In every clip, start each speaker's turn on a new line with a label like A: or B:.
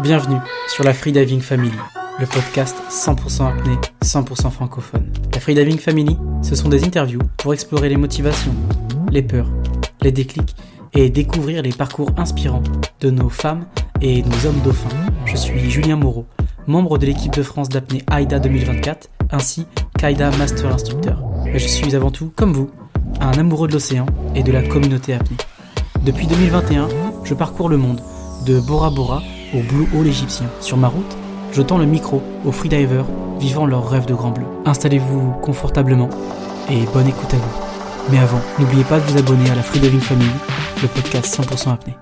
A: Bienvenue sur la Freediving Family, le podcast 100% apnée, 100% francophone. La Freediving Family, ce sont des interviews pour explorer les motivations, les peurs, les déclics et découvrir les parcours inspirants de nos femmes et nos hommes dauphins. Je suis Julien Moreau, membre de l'équipe de France d'apnée AIDA 2024, ainsi qu'AIDA Master Instructeur. Mais je suis avant tout, comme vous, un amoureux de l'océan et de la communauté apnée. Depuis 2021, je parcours le monde, de Bora Bora au Blue Hole égyptien. Sur ma route, je tends le micro aux freedivers vivant leur rêve de grand bleu. Installez-vous confortablement et bonne écoute à vous. Mais avant, n'oubliez pas de vous abonner à la Freediving Family, le podcast 100% apnée.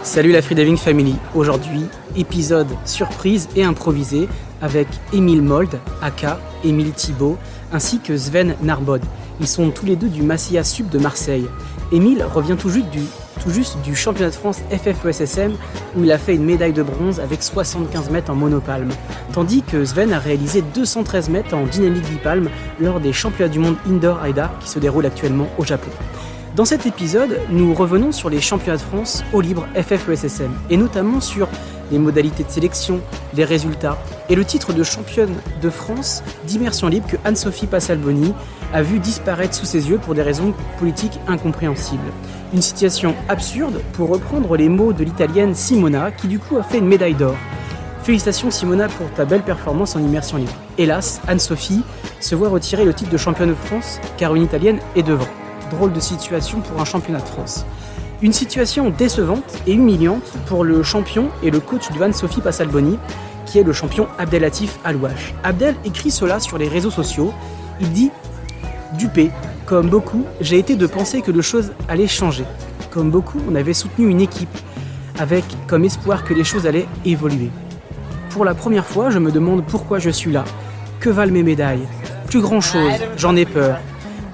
A: Salut la Freediving Family, aujourd'hui épisode surprise et improvisé avec Émile Mold, aka Émile Thibault, ainsi que Sven Narbod. Ils sont tous les deux du Massilia Sup de Marseille. Émile revient tout juste du championnat de France FFESSM où il a fait une médaille de bronze avec 75 mètres en monopalme, tandis que Sven a réalisé 213 mètres en dynamique bipalme lors des championnats du monde Indoor AIDA qui se déroulent actuellement au Japon. Dans cet épisode, nous revenons sur les championnats de France eau libre FFESSM et notamment sur les modalités de sélection, les résultats et le titre de championne de France d'immersion libre que Anne-Sophie Passalboni a vu disparaître sous ses yeux pour des raisons politiques incompréhensibles. Une situation absurde pour reprendre les mots de l'italienne Simona qui du coup a fait une médaille d'or. Félicitations Simona pour ta belle performance en immersion libre. Hélas, Anne-Sophie se voit retirer le titre de championne de France car une italienne est devant. Drôle de situation pour un championnat de France. Une situation décevante et humiliante pour le champion et le coach de Anne-Sophie Passalboni, qui est le champion Abdelatif Alouache. Abdel écrit cela sur les réseaux sociaux. Il dit « Dupé, comme beaucoup, j'ai été de penser que les choses allaient changer. Comme beaucoup, on avait soutenu une équipe, avec comme espoir que les choses allaient évoluer. Pour la première fois, je me demande pourquoi je suis là. Que valent mes médailles? Plus grand chose, j'en ai peur.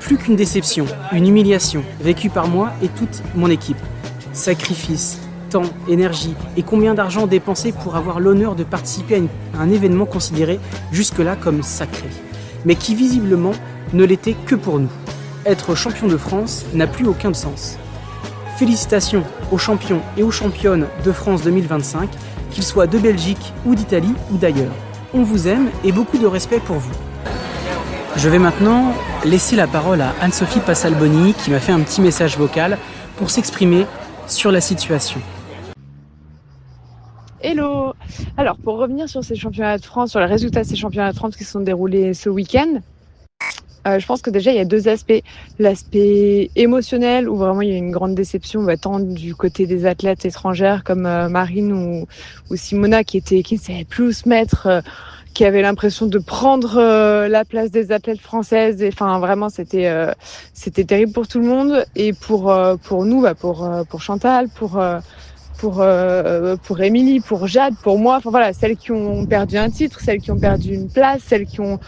A: Plus qu'une déception, une humiliation, vécue par moi et toute mon équipe. Sacrifice, temps, énergie et combien d'argent dépensé pour avoir l'honneur de participer à un événement considéré jusque-là comme sacré, mais qui visiblement ne l'était que pour nous. Être champion de France n'a plus aucun sens. Félicitations aux champions et aux championnes de France 2025, qu'ils soient de Belgique ou d'Italie ou d'ailleurs. On vous aime et beaucoup de respect pour vous. Je vais maintenant laisser la parole à Anne-Sophie Passalboni qui m'a fait un petit message vocal pour s'exprimer sur la situation.
B: Hello! Alors, pour revenir sur ces championnats de France, sur les résultats de ces championnats de France qui se sont déroulés ce week-end, je pense que déjà, il y a deux aspects. L'aspect émotionnel, où vraiment il y a une grande déception, tant du côté des athlètes étrangères comme Marine ou Simona qui ne savaient plus où se mettre, qui avaient l'impression de prendre la place des athlètes françaises. Et, enfin, vraiment, c'était terrible pour tout le monde. Et pour nous, pour Chantal, pour Émilie, pour Jade, pour moi, enfin voilà, celles qui ont perdu un titre, celles qui ont perdu une place, celles qui ont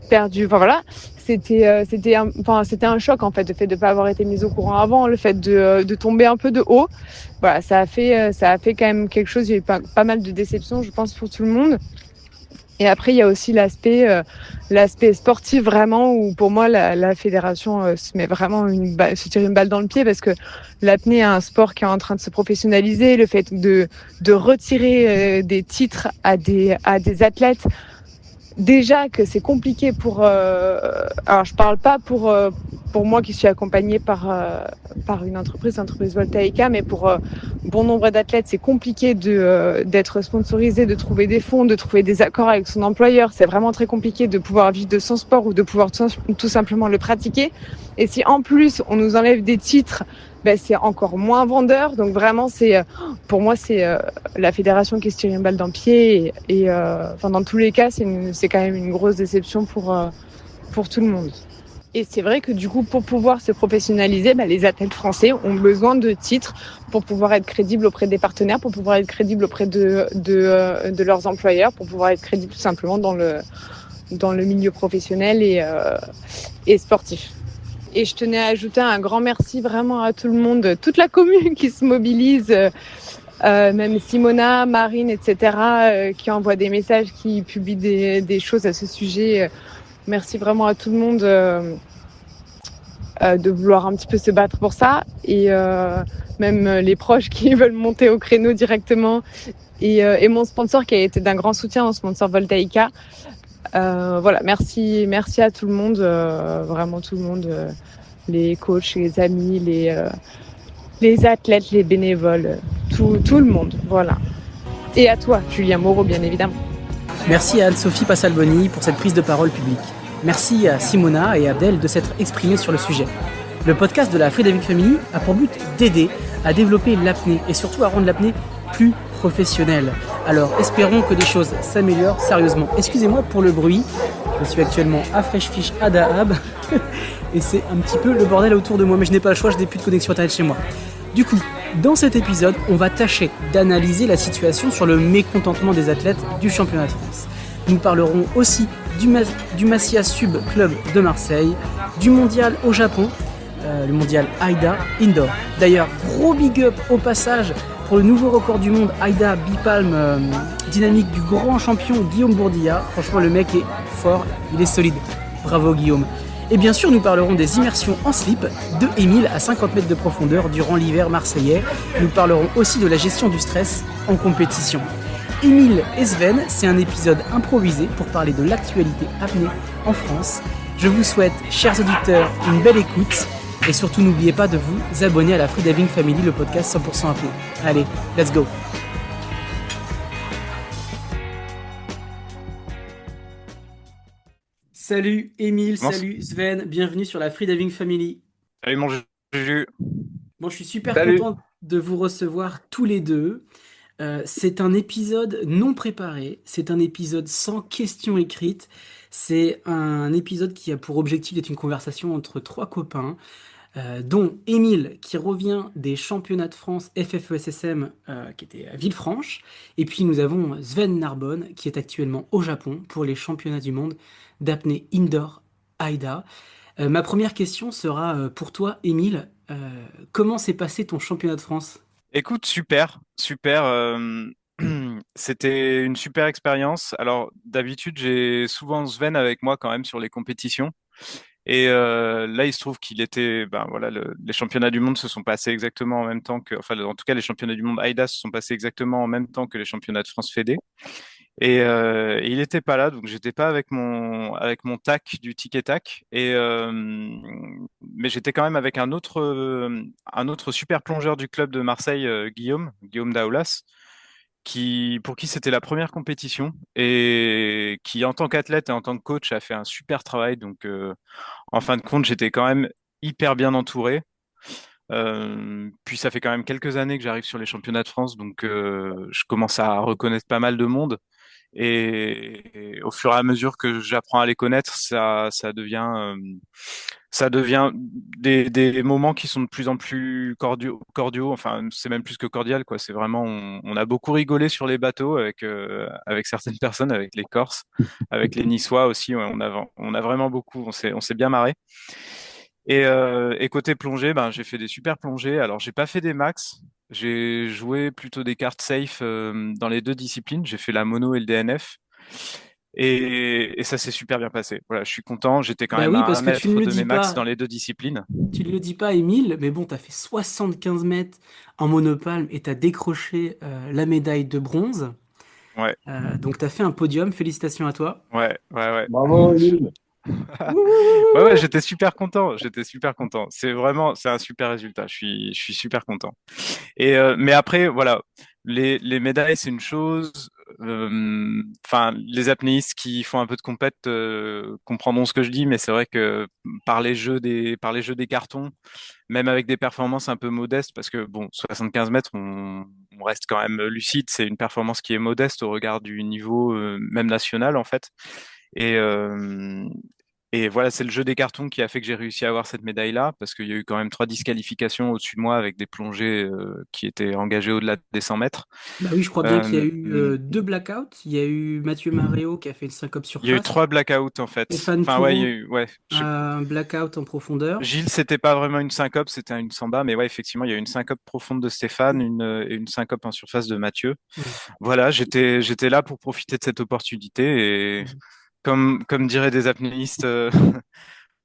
B: perdu, enfin voilà, c'était un choc en fait, le fait de pas avoir été mise au courant avant, le fait de tomber un peu de haut. Voilà, ça a fait quand même quelque chose. Il y a eu pas mal de déceptions, je pense, pour tout le monde. Et après, il y a aussi l'aspect sportif vraiment, où pour moi, la fédération se met vraiment se tire une balle dans le pied, parce que l'apnée est un sport qui est en train de se professionnaliser. Le fait de retirer des titres à des athlètes, déjà que c'est compliqué alors je parle pas pour moi qui suis accompagnée par une entreprise Voltaïca, mais pour bon nombre d'athlètes, c'est compliqué d'être sponsorisé, de trouver des fonds, de trouver des accords avec son employeur. C'est vraiment très compliqué de pouvoir vivre de son sport ou de pouvoir tout simplement le pratiquer. Et si en plus on nous enlève des titres, c'est encore moins vendeur. Donc vraiment, pour moi, c'est la fédération qui se tire une balle dans le pied. Et dans tous les cas, c'est quand même une grosse déception pour tout le monde. Et c'est vrai que du coup, pour pouvoir se professionnaliser, les athlètes français ont besoin de titres pour pouvoir être crédibles auprès des partenaires, pour pouvoir être crédibles auprès de leurs employeurs, pour pouvoir être crédibles tout simplement dans le milieu professionnel et sportif. Et je tenais à ajouter un grand merci vraiment à tout le monde, toute la commune qui se mobilise, même Simona, Marine, etc., qui envoient des messages, qui publient des choses à ce sujet. Merci vraiment à tout le monde de vouloir un petit peu se battre pour ça. Et même les proches qui veulent monter au créneau directement. Et mon sponsor qui a été d'un grand soutien, mon sponsor Voltaïka. Voilà, merci à tout le monde, vraiment tout le monde, les coachs, les amis, les athlètes, les bénévoles, tout le monde, voilà. Et à toi, Julien Moreau, bien évidemment.
A: Merci à Anne-Sophie Passalboni pour cette prise de parole publique. Merci à Simona et Abdel de s'être exprimés sur le sujet. Le podcast de la Free Diving Family a pour but d'aider à développer l'apnée et surtout à rendre l'apnée plus professionnelle. Alors espérons que des choses s'améliorent sérieusement. Excusez-moi pour le bruit, je suis actuellement à Fresh Fish à Dahab et c'est un petit peu le bordel autour de moi, mais je n'ai pas le choix, je n'ai plus de connexion internet chez moi. Du coup, dans cet épisode, on va tâcher d'analyser la situation sur le mécontentement des athlètes du championnat de France. Nous parlerons aussi du Masia Sub Club de Marseille, du mondial au Japon, le mondial AIDA Indoor. D'ailleurs, gros big up au passage pour le nouveau record du monde AIDA Bipalm dynamique du grand champion Guillaume Bourdilla. Franchement, le mec est fort, il est solide. Bravo Guillaume. Et bien sûr, nous parlerons des immersions en slip de Émile à 50 mètres de profondeur durant l'hiver marseillais. Nous parlerons aussi de la gestion du stress en compétition. Émile et Sven, c'est un épisode improvisé pour parler de l'actualité apnée en France. Je vous souhaite, chers auditeurs, une belle écoute et surtout n'oubliez pas de vous abonner à la Free Diving Family, le podcast 100% apnée. Allez, let's go! Salut Émile, salut Sven, bienvenue sur la Free Diving Family.
C: Salut mon Juju.
A: Bon, je suis super content de vous recevoir tous les deux. C'est un épisode non préparé, c'est un épisode sans questions écrites, c'est un épisode qui a pour objectif d'être une conversation entre trois copains, dont Émile qui revient des championnats de France FFESSM qui était à Villefranche, et puis nous avons Sven Narbonne qui est actuellement au Japon pour les championnats du monde d'apnée indoor AIDA. Ma première question sera pour toi Émile, comment s'est passé ton championnat de France?
C: Écoute, super. C'était une super expérience. Alors, d'habitude, j'ai souvent Sven avec moi quand même sur les compétitions. Et là, il se trouve qu'il était, ben voilà, les championnats du monde se sont passés exactement en même temps que, enfin, en tout cas, les championnats du monde AIDA se sont passés exactement en même temps que les championnats de France Fédé. Et il n'était pas là, donc j'étais pas avec mon tac du tic et tac. Et mais j'étais quand même avec un autre super plongeur du club de Marseille, Guillaume Daoulas, qui pour qui c'était la première compétition et qui en tant qu'athlète et en tant que coach a fait un super travail. Donc en fin de compte, j'étais quand même hyper bien entouré. Puis ça fait quand même quelques années que j'arrive sur les championnats de France, donc je commence à reconnaître pas mal de monde. Et au fur et à mesure que j'apprends à les connaître, ça devient des moments qui sont de plus en plus cordiaux. Enfin, c'est même plus que cordial, quoi. C'est vraiment, on a beaucoup rigolé sur les bateaux avec certaines personnes, avec les Corses, avec les Niçois aussi. Ouais, on a vraiment beaucoup, on s'est bien marré. Et côté plongée, ben, j'ai fait des super plongées. Alors, j'ai pas fait des max. J'ai joué plutôt des cartes safe dans les deux disciplines. J'ai fait la mono et le DNF. Et ça s'est super bien passé. Voilà, je suis content. J'étais quand
A: Bah
C: même
A: oui,
C: à
A: parce
C: un
A: que tu ne
C: mètre
A: le
C: de
A: dis
C: mes max
A: pas,
C: dans les deux disciplines.
A: tu ne le dis pas, Émile, mais bon, t'as fait 75 mètres en monopalme et t'as décroché la médaille de bronze.
C: Ouais,
A: Donc t'as fait un podium, félicitations à toi.
C: ouais.
D: Bravo, Emile.
C: Ouais, j'étais super content. J'étais super content. C'est un super résultat. Je suis super content. Et mais après, voilà, les médailles, c'est une chose. Enfin, les apnéistes qui font un peu de compète comprendront ce que je dis, mais c'est vrai que par les jeux des cartons, même avec des performances un peu modestes, parce que bon, 75 mètres, on reste quand même lucide. C'est une performance qui est modeste au regard du niveau même national en fait. Et, et voilà, c'est le jeu des cartons qui a fait que j'ai réussi à avoir cette médaille-là, parce qu'il y a eu quand même trois disqualifications au-dessus de moi avec des plongées qui étaient engagées au-delà des 100 mètres.
A: Bah oui, je crois bien qu'il y a
C: Euh,
A: eu deux blackouts. Il y a eu Mathieu Maréo qui a fait une syncope
C: il y a eu
A: surface.
C: trois blackouts en fait.
A: Stéphane
C: Enfin ouais, il y a
A: Toureau
C: eu, ouais.
A: a un blackout en profondeur.
C: Gilles, c'était pas vraiment une syncope, c'était une samba, mais ouais, effectivement, il y a eu une syncope profonde de Stéphane, et une syncope en surface de Mathieu.
A: Ouais.
C: Voilà, j'étais là pour profiter de cette opportunité et comme diraient des apnéistes,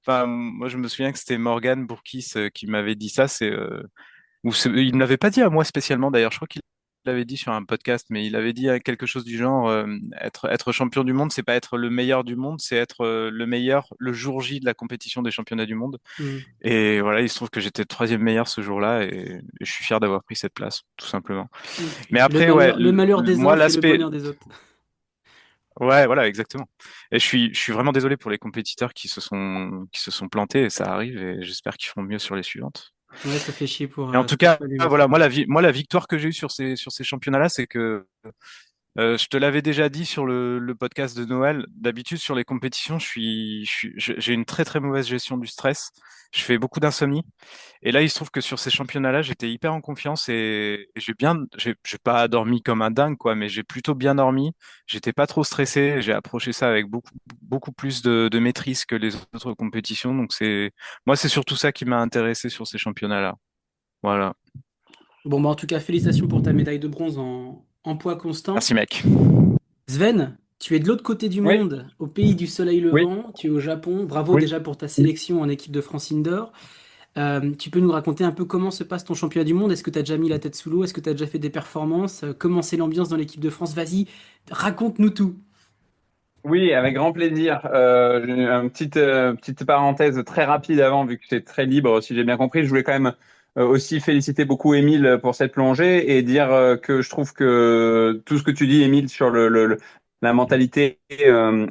C: Enfin, moi, je me souviens que c'était Morgan Bourkis qui m'avait dit ça. Il ne l'avait pas dit à moi spécialement d'ailleurs. Je crois qu'il l'avait dit sur un podcast, mais il avait dit quelque chose du genre être champion du monde, c'est pas être le meilleur du monde, c'est être le meilleur le jour J de la compétition des championnats du monde.
A: Hmm.
C: Et voilà, il se trouve que j'étais le troisième meilleur ce jour-là et je suis fier d'avoir pris cette place, tout simplement. Mais après, ouais,
A: Le malheur des uns
C: moi,
A: fait le
C: l'aspect,
A: bonheur des autres.
C: ouais, voilà, exactement. Et je suis vraiment désolé pour les compétiteurs qui se sont plantés et ça arrive et j'espère qu'ils feront mieux sur les suivantes.
A: Ouais, ça fait chier
C: Et en
A: ça
C: tout
A: fait
C: cas,
A: chier à lui aussi.
C: voilà, moi, la victoire que j'ai eue sur ces championnats-là, c'est que je te l'avais déjà dit sur le podcast de Noël. D'habitude, sur les compétitions, j'ai une très très mauvaise gestion du stress. Je fais beaucoup d'insomnie. Et là, il se trouve que sur ces championnats-là, j'étais hyper en confiance et j'ai pas dormi comme un dingue, quoi, mais j'ai plutôt bien dormi. J'étais pas trop stressé. J'ai approché ça avec beaucoup plus de maîtrise que les autres compétitions. Donc moi, c'est surtout ça qui m'a intéressé sur ces championnats-là. Voilà.
A: Bon, bah, en tout cas, félicitations pour ta médaille de bronze en poids constant.
C: Merci, mec.
A: Sven, tu es de l'autre côté du
D: Oui,
A: monde, au pays du soleil
D: oui,
A: levant, tu es au Japon. Bravo
D: oui.
A: déjà pour ta sélection en équipe de France Indoor. Tu peux nous raconter un peu comment se passe ton championnat du monde? Est-ce que tu as déjà mis la tête sous l'eau? Est-ce que tu as déjà fait des performances? Comment c'est l'ambiance dans l'équipe de France? Vas-y, raconte-nous tout.
D: Oui, avec grand plaisir. J'ai une petite parenthèse très rapide avant, vu que c'est très libre, si j'ai bien compris. Je voulais quand même aussi féliciter beaucoup Émile pour cette plongée et dire que je trouve que tout ce que tu dis, Émile, sur la mentalité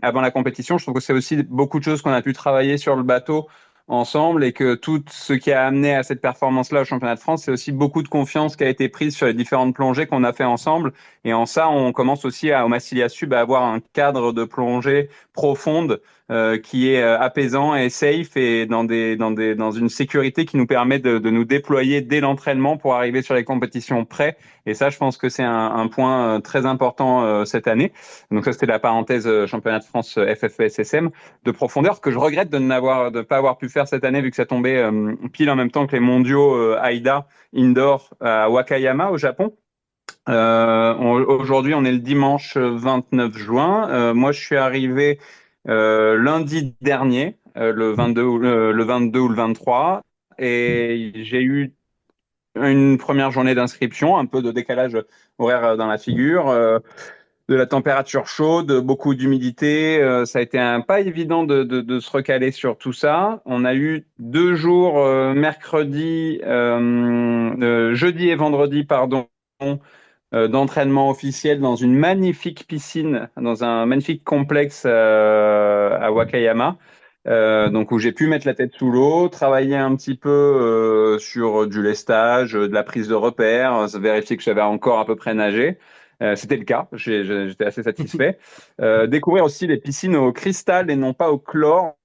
D: avant la compétition, je trouve que c'est aussi beaucoup de choses qu'on a pu travailler sur le bateau ensemble et que tout ce qui a amené à cette performance-là au championnat de France, c'est aussi beaucoup de confiance qui a été prise sur les différentes plongées qu'on a fait ensemble. Et en ça, on commence aussi au Massilia Sub à avoir un cadre de plongée profonde qui est apaisant et safe et dans une sécurité qui nous permet de nous déployer dès l'entraînement pour arriver sur les compétitions prêts. Et ça, je pense que c'est un point très important cette année. Donc ça, c'était la parenthèse championnat de France FFESSM de profondeur que je regrette de pas avoir pu faire cette année vu que ça tombait pile en même temps que les mondiaux AIDA Indoor à Wakayama au Japon. Aujourd'hui, on est le dimanche 29 juin. Moi, je suis arrivé lundi dernier, le 22 ou le 23, et j'ai eu une première journée d'inscription, un peu de décalage horaire dans la figure, de la température chaude, beaucoup d'humidité. Ça a été pas évident de se recaler sur tout ça. On a eu 2 jours, jeudi et vendredi, pardon, d'entraînement officiel dans une magnifique piscine, dans un magnifique complexe à Wakayama, donc où j'ai pu mettre la tête sous l'eau, travailler un petit peu sur du lestage, de la prise de repères, vérifier que j'avais encore à peu près nagé. C'était le cas, j'étais assez satisfait. Découvrir aussi les piscines au cristal et non pas au chlore.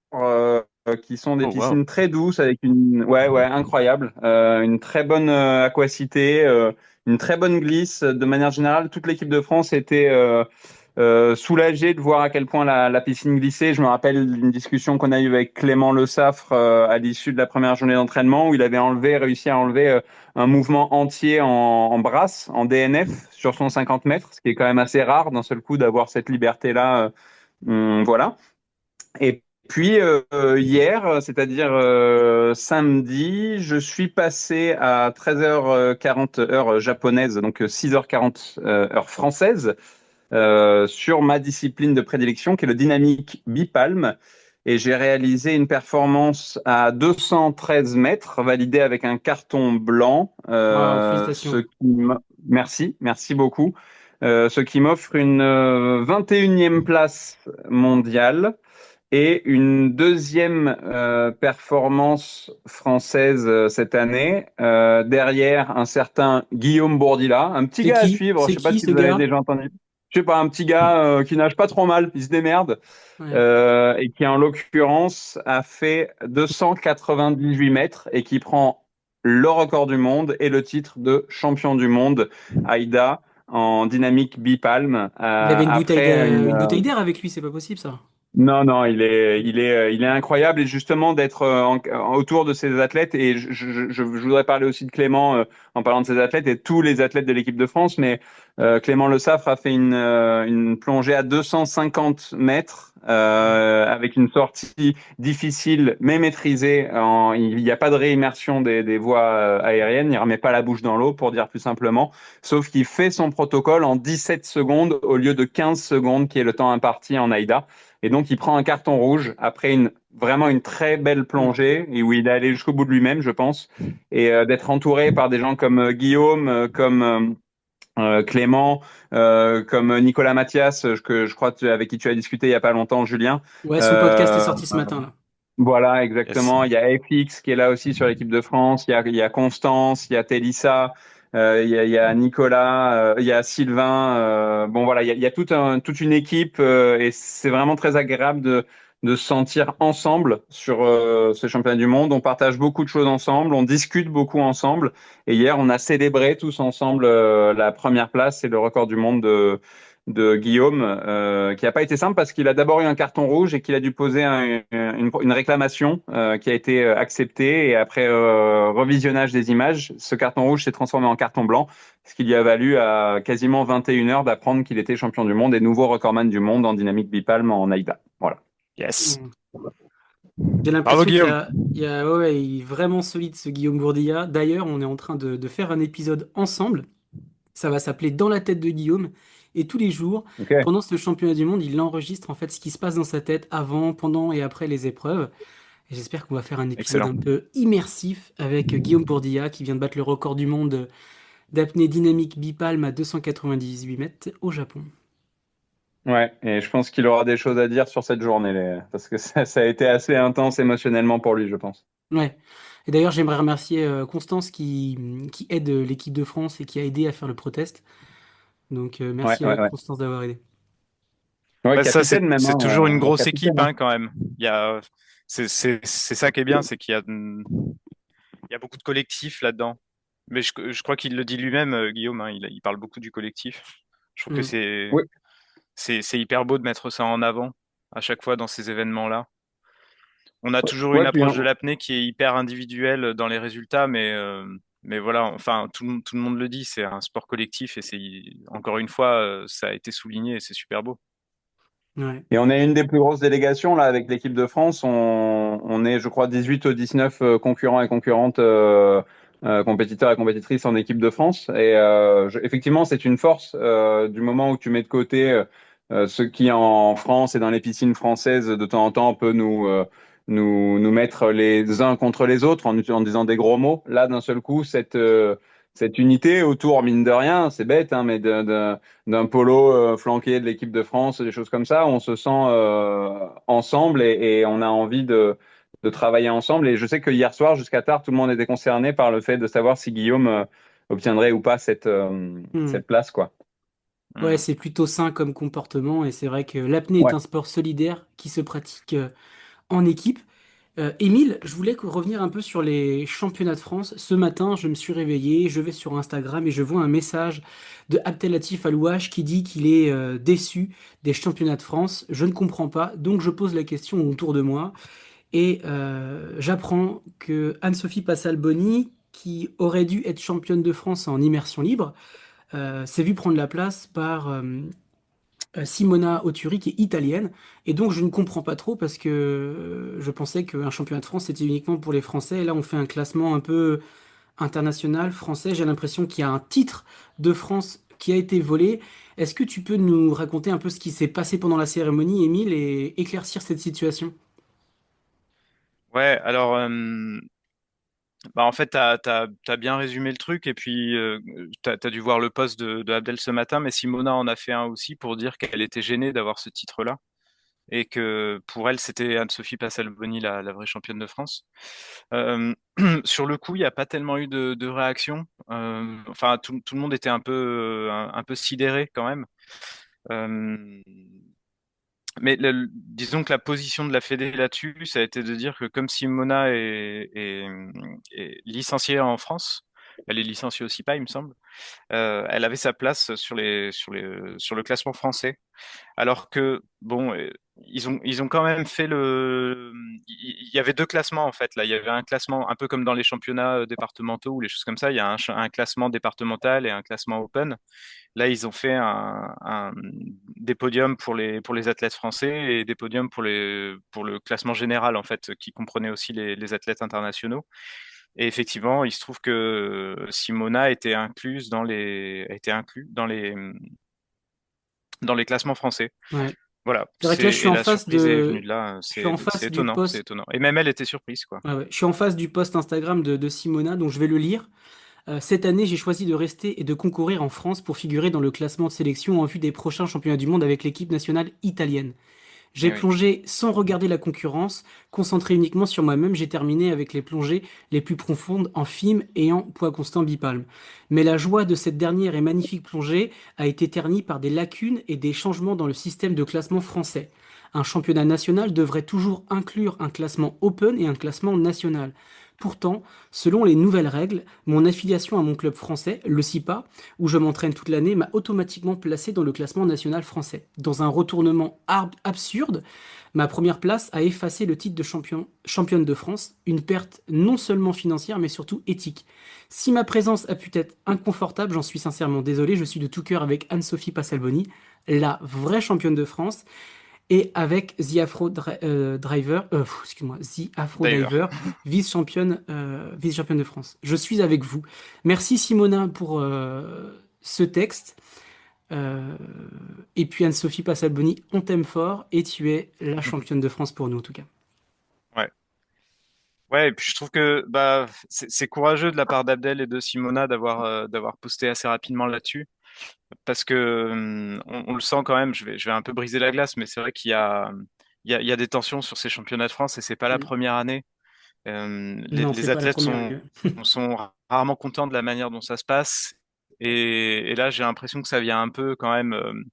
D: Qui sont des
C: Oh, wow.
D: piscines très douces avec ouais incroyable, une très bonne aquacité, une très bonne glisse. De manière générale, toute l'équipe de France était soulagée de voir à quel point la piscine glissait. Je me rappelle d'une discussion qu'on a eue avec Clément Le Saffre à l'issue de la première journée d'entraînement où il avait réussi à enlever un mouvement entier en brasse, en DNF sur son 50 mètres, ce qui est quand même assez rare d'un seul coup d'avoir cette liberté-là. Voilà. Et puis hier, c'est-à-dire samedi, je suis passé à 13h40 heure japonaise, donc 6h40 heure française, sur ma discipline de prédilection qui est le dynamique bipalme. Et j'ai réalisé une performance à 213 mètres, validée avec un carton blanc.
A: Waouh, félicitations.
D: Merci, merci beaucoup. Ce qui m'offre une 21e place mondiale et une deuxième performance française cette année, derrière un certain Guillaume Bourdila, un petit
A: C'est
D: gars à
A: qui?
D: suivre, je
A: C'est
D: sais pas
A: qui
D: si
A: ce
D: vous avez
A: gars?
D: déjà entendu. Je sais pas, un petit gars qui nage pas trop mal, il se démerde,
A: Ouais.
D: et qui en l'occurrence a fait 298 mètres et qui prend le record du monde et le titre de champion du monde AIDA en dynamique bipalme
A: Il avait
D: après
A: une bouteille d'air avec lui, c'est pas possible ça.
D: Non, non, il est incroyable et justement d'être autour de ces athlètes. Et je voudrais parler aussi de Clément en parlant de ces athlètes et tous les athlètes de l'équipe de France. Mais Clément Le Saffre a fait une plongée à 250 mètres avec une sortie difficile mais maîtrisée. Il n'y a pas de réimmersion des voies aériennes. Il remet pas la bouche dans l'eau pour dire plus simplement. Sauf qu'il fait son protocole en 17 secondes au lieu de 15 secondes qui est le temps imparti en AIDA. Et donc, il prend un carton rouge après vraiment une très belle
A: Mm.
D: plongée et où il est allé jusqu'au bout de lui-même, je pense. Et d'être entouré par des gens comme Guillaume, comme Clément, comme Nicolas Mathias, que je crois avec qui tu as discuté il y a pas longtemps, Julien.
A: Ouais, son podcast est
D: Euh,
A: sorti ce matin, là.
D: voilà,
C: Yes.
D: exactement. Il y a FX qui est là aussi sur l'équipe de France. Il y a Constance, il y a Télissa, il y a Nicolas, il y a Sylvain. Bon, voilà, il y a toute une équipe et c'est vraiment très agréable de se sentir ensemble sur ce championnat du monde. On partage beaucoup de choses ensemble, on discute beaucoup ensemble. Et hier, on a célébré tous ensemble la première place et le record du monde de Guillaume, qui n'a pas été simple parce qu'il a d'abord eu un carton rouge et qu'il a dû poser une réclamation qui a été acceptée. Et après revisionnage des images, ce carton rouge s'est transformé en carton blanc, ce qui lui a valu à quasiment 21 heures d'apprendre qu'il était champion du monde et nouveau recordman du monde en dynamique bipalme en AIDA. Voilà.
C: Yes.
A: Mm. J'ai
C: Bravo
A: l'impression
C: Guillaume.
A: ouais, ouais, il est vraiment solide ce Guillaume Bourdilla. D'ailleurs, on est en train de faire un épisode ensemble. Ça va s'appeler Dans la tête de Guillaume. Et tous les jours,
D: Ok.
A: pendant ce championnat du monde, il enregistre en fait ce qui se passe dans sa tête avant, pendant et après les épreuves. Et j'espère qu'on va faire un épisode un
C: Excellent.
A: peu immersif avec Guillaume Bourdilla qui vient de battre le record du monde d'apnée dynamique bipalme à 298 mètres au Japon.
D: Ouais, et je pense qu'il aura des choses à dire sur cette journée, parce que ça a été assez intense émotionnellement pour lui, je pense.
A: Ouais. Et d'ailleurs, j'aimerais remercier Constance qui aide l'équipe de France et qui a aidé à faire le protest. Donc
D: Ouais,
A: merci à
D: ouais, ouais.
A: Constance d'avoir aidé.
D: Ouais,
C: Ouais, ça,
D: capitaine même,
C: c'est
D: hein,
C: toujours une grosse
D: capitaine,
C: équipe,
D: hein.
C: hein, quand même. C'est ça qui est bien, c'est il y a beaucoup de collectifs là-dedans. Mais je crois qu'il le dit lui-même, Guillaume, hein, il parle beaucoup du collectif. Je trouve que
A: Mm.
D: Oui,
C: c'est hyper beau de mettre ça en avant à chaque fois dans ces événements-là. On a toujours une
D: ouais, puis,
C: approche
D: hein,
C: de l'apnée qui est hyper individuelle dans les résultats, mais voilà, enfin, tout le monde le dit, c'est un sport collectif et encore une fois, ça a été souligné et c'est super beau.
A: Ouais.
D: et on est une des plus grosses délégations là avec l'équipe de France. On est, je crois, 18 ou 19 concurrents et concurrentes, compétiteurs et compétitrices en équipe de France. Et effectivement, c'est une force du moment où tu mets de côté ceux qui en France et dans les piscines françaises de temps en temps peut nous mettre les uns contre les autres en disant des gros mots. Là, d'un seul coup, cette unité autour, mine de rien, c'est bête, hein, mais d'un polo flanqué de l'équipe de France, des choses comme ça, on se sent ensemble et on a envie de travailler ensemble. Et je sais que hier soir, jusqu'à tard, tout le monde était concerné par le fait de savoir si Guillaume obtiendrait ou pas
A: Mm.
D: cette place, quoi.
A: Ouais,
C: Hmm.
A: c'est plutôt sain comme comportement et c'est vrai que l'apnée est
D: Ouais.
A: un sport solidaire qui se pratique en équipe. Émile, je voulais revenir un peu sur les championnats de France. Ce matin, je me suis réveillé, je vais sur Instagram et je vois un message de Abdelatif Alouache qui dit qu'il est déçu des championnats de France. Je ne comprends pas, donc je pose la question autour de moi et j'apprends que Anne-Sophie Passalboni, qui aurait dû être championne de France en immersion libre, s'est vue prendre la place par Simona Auturi qui est italienne et donc je ne comprends pas trop parce que je pensais qu'un championnat de France c'était uniquement pour les Français et là on fait un classement un peu international français. J'ai l'impression qu'il y a un titre de France qui a été volé. Est-ce que tu peux nous raconter un peu ce qui s'est passé pendant la cérémonie, Émile, et éclaircir cette situation?
C: Ouais, alors, bah en fait, t'as bien résumé le truc et puis t'as dû voir le post de Abdel ce matin, mais Simona en a fait un aussi pour dire qu'elle était gênée d'avoir ce titre-là et que pour elle, c'était Anne-Sophie Passalboni, la vraie championne de France. Euh, sur le coup, il n'y a pas tellement eu de réaction. Enfin, tout le monde était un peu sidéré quand même. Euh, mais disons que la position de la Fédé là-dessus, ça a été de dire que comme Simona est licenciée en France, Elle est licenciée aussi pas, il me semble. Elle avait sa place sur le classement français. Alors que, bon, ils ont quand même fait il y avait deux classements en fait. Là, il y avait un classement un peu comme dans les championnats départementaux ou les choses comme ça. Il y a un classement départemental et un classement open. Là, ils ont fait des podiums pour les athlètes français et des podiums pour le classement général en fait, qui comprenait aussi les athlètes internationaux. Et effectivement, il se trouve que Simona a été inclus dans les classements français.
A: Ouais.
C: Voilà,
A: C'est vrai que là,
C: et la surprise est venue de là.
A: je suis en
C: C'est
A: face du
C: étonnant, c'est
A: post.
C: étonnant. Et même elle était surprise, quoi.
A: Ouais, ouais. Je suis en face du post Instagram de Simona, donc je vais le lire. Cette année, j'ai choisi de rester et de concourir en France pour figurer dans le classement de sélection en vue des prochains championnats du monde avec l'équipe nationale italienne. J'ai
C: Eh oui.
A: plongé sans regarder la concurrence, concentré uniquement sur moi-même. J'ai terminé avec les plongées les plus profondes en FIM et en poids constant bipalme. Mais la joie de cette dernière et magnifique plongée a été ternie par des lacunes et des changements dans le système de classement français. Un championnat national devrait toujours inclure un classement open et un classement national. Pourtant, selon les nouvelles règles, mon affiliation à mon club français, le SIPA, où je m'entraîne toute l'année, m'a automatiquement placé dans le classement national français. Dans un retournement absurde, ma première place a effacé le titre de championne de France, une perte non seulement financière mais surtout éthique. Si ma présence a pu être inconfortable, j'en suis sincèrement désolé, je suis de tout cœur avec Anne-Sophie Passalboni, la vraie championne de France, et avec The Afro
C: D'ailleurs.
A: Diver, vice-championne de France. Je suis avec vous. Merci Simona pour ce texte. Euh, et puis Anne-Sophie Passalboni, on t'aime fort et tu es la championne de France pour nous en tout cas.
C: Ouais. Ouais, et puis je trouve que bah c'est courageux de la part d'Abdel et de Simona d'avoir posté assez rapidement là-dessus, parce que on le sent quand même. Je vais un peu briser la glace, mais c'est vrai qu'il y a des tensions sur ces championnats de France et c'est pas la
A: Mm.
C: première année. Les,
A: Non, c'est
C: les
A: pas la
C: athlètes
A: première
C: sont
A: année.
C: sont rarement contents de la manière dont ça se passe, et là j'ai l'impression que ça vient un peu quand même.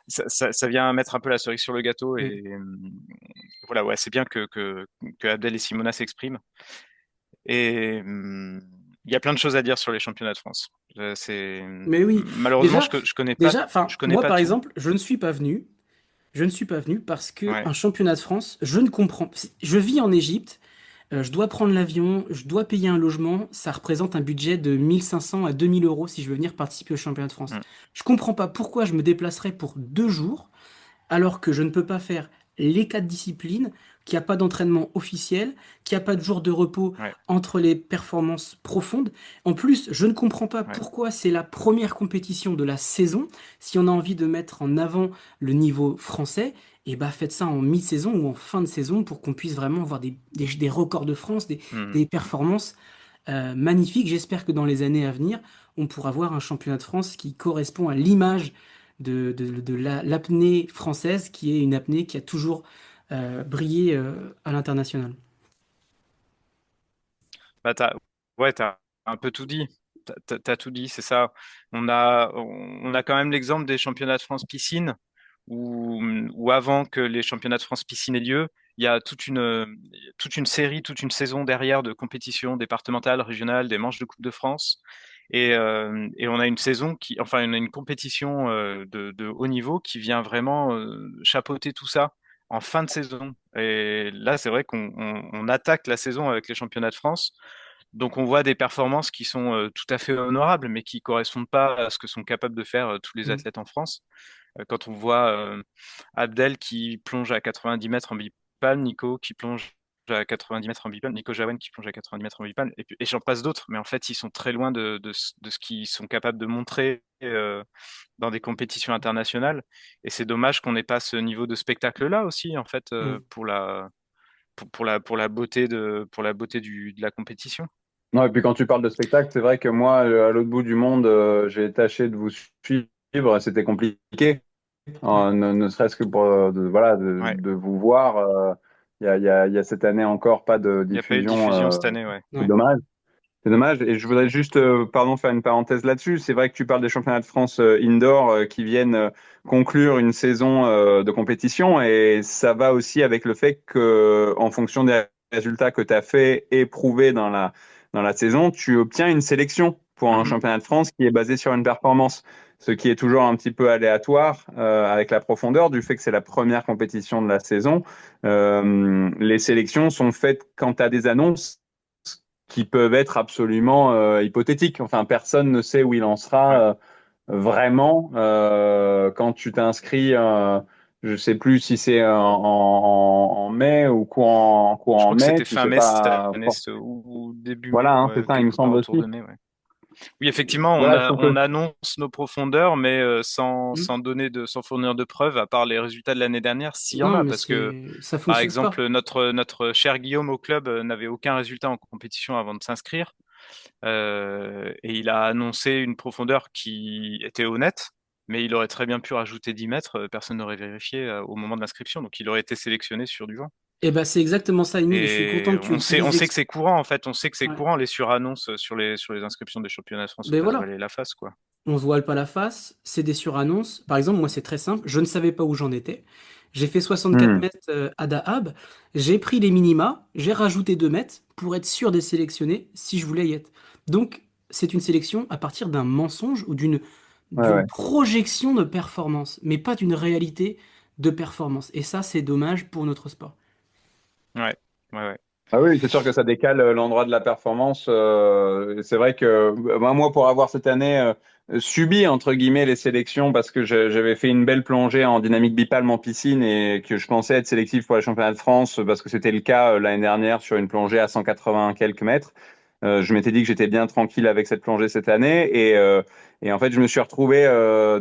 C: Ça vient mettre un peu la cerise sur le gâteau,
A: Mm.
C: et voilà, ouais, c'est bien que Abdel et Simona s'expriment. Et il y a plein de choses à dire sur les championnats de France.
A: Mais oui,
C: Malheureusement,
A: déjà,
C: je
A: enfin,
C: connais
A: moi
C: pas
A: par
C: tout.
A: exemple, je ne suis pas venu. Je ne suis pas venu parce que
C: Ouais,
A: un championnat de France, je ne comprends. Je vis en Égypte, je dois prendre l'avion, je dois payer un logement, ça représente un budget de 1500 à 2000 euros si je veux venir participer au championnat de France.
C: mm,
A: Je comprends pas pourquoi je me déplacerais pour 2 jours alors que je ne peux pas faire les 4 disciplines, qu'il n'y a pas d'entraînement officiel, qu'il n'y a pas de jour de repos
C: ouais,
A: entre les performances profondes. En plus, je ne comprends pas
C: ouais,
A: pourquoi c'est la première compétition de la saison. Si on a envie de mettre en avant le niveau français, et bah faites ça en mi-saison ou en fin de saison pour qu'on puisse vraiment avoir des records de France,
C: mm.
A: des performances magnifiques. J'espère que dans les années à venir, on pourra avoir un championnat de France qui correspond à l'image de l'apnée française, qui est une apnée qui a toujours brillé à l'international.
C: Bah, ouais, t'as un peu tout dit. T'as tout dit, c'est ça. On a quand même l'exemple des championnats de France piscine, où avant que les championnats de France piscine aient lieu, il y a toute une série, toute une saison derrière de compétitions départementales, régionales, des manches de Coupe de France. Et on a une saison enfin, on a une compétition de haut niveau qui vient vraiment chapeauter tout ça en fin de saison. Et là, c'est vrai qu'on attaque la saison avec les championnats de France. Donc on voit des performances qui sont tout à fait honorables, mais qui correspondent pas à ce que sont capables de faire tous les
A: Mm.
C: athlètes en France. Quand on voit Abdel qui plonge à 90 mètres en bipale, Nico qui plonge à 90 mètres en bipale, Nico Jawen qui plonge à 90 mètres en bipale, et j'en passe d'autres, mais en fait ils sont très loin de ce qu'ils sont capables de montrer dans des compétitions internationales. Et c'est dommage qu'on n'ait pas ce niveau de spectacle-là aussi, en fait,
A: Mm.
C: pour la beauté de la compétition.
D: Non, et puis quand tu parles de spectacle, c'est vrai que moi, à l'autre bout du monde, j'ai tâché de vous suivre, c'était compliqué.
A: Ouais.
D: Ne serait-ce que pour voilà,
C: Ouais.
D: de vous voir. Il y a cette année encore pas de
C: Il n'y a pas eu de
D: diffusion.
C: diffusion cette année, ouais.
D: C'est
A: Ouais.
D: dommage. C'est dommage. Et je voudrais juste, pardon, faire une parenthèse là-dessus. C'est vrai que tu parles des championnats de France indoor qui viennent conclure une saison de compétition. Et ça va aussi avec le fait que, en fonction des résultats que tu as fait et prouvé dans la saison, tu obtiens une sélection pour un championnat de France qui est basé sur une performance, ce qui est toujours un petit peu aléatoire avec la profondeur du fait que c'est la première compétition de la saison. Les sélections sont faites quand tu as des annonces qui peuvent être absolument hypothétiques. Enfin, personne ne sait où il en sera vraiment quand tu t'inscris. Je sais plus si c'est en mai ou
C: Je
D: courant
C: crois que
D: mai.
C: c'était
D: Tu
C: fin
D: sais
C: mai cette
D: pas.
C: année, ou début mai,
D: Voilà, hein, c'est
C: ouais,
D: ça, il me
C: quelque part
D: semble
C: autour
D: aussi.
C: de mai. Ouais. Oui, effectivement,
D: Voilà, je trouve
C: on
D: que.
C: annonce nos profondeurs, mais
A: Hmm.
C: sans fournir de preuves, à part les résultats de l'année dernière, s'il y en
A: Non,
C: a,
A: mais
C: parce que,
A: ça
C: par
A: fonctionne pas.
C: exemple, notre cher Guillaume au club n'avait aucun résultat en compétition avant de s'inscrire, et il a annoncé une profondeur qui était honnête, mais il aurait très bien pu rajouter 10 mètres, personne n'aurait vérifié au moment de l'inscription, donc il aurait été sélectionné sur du vent.
A: Et ben c'est exactement ça, Emile, et je suis content
C: Et
A: que tu le
C: on
A: dises.
C: sait que c'est courant, en fait, on sait que c'est
A: Ouais.
C: courant les surannonces sur les inscriptions des championnats de France, faut
A: Ben
C: pas se
A: voilà,
C: voiler la face, quoi.
A: on se voile pas la face, c'est des surannonces. Par exemple, moi c'est très simple, je ne savais pas où j'en étais. J'ai fait 64
D: Hmm.
A: mètres à Dahab, j'ai pris les minima, j'ai rajouté 2 mètres pour être sûr d'être sélectionné si je voulais y être. Donc c'est une sélection à partir d'un mensonge ou
D: Ouais,
A: d'une
D: ouais.
A: projection de performance, mais pas d'une réalité de performance. Et ça, c'est dommage pour notre sport.
C: Ouais, ouais, ouais.
D: Ah oui, c'est sûr que ça décale l'endroit de la performance. C'est vrai que moi, pour avoir cette année subi entre guillemets les sélections parce que j'avais fait une belle plongée en dynamique bipalme en piscine et que je pensais être sélectif pour les championnats de France parce que c'était le cas l'année dernière sur une plongée à 180 quelques mètres. Je m'étais dit que j'étais bien tranquille avec cette plongée cette année et en fait je me suis retrouvé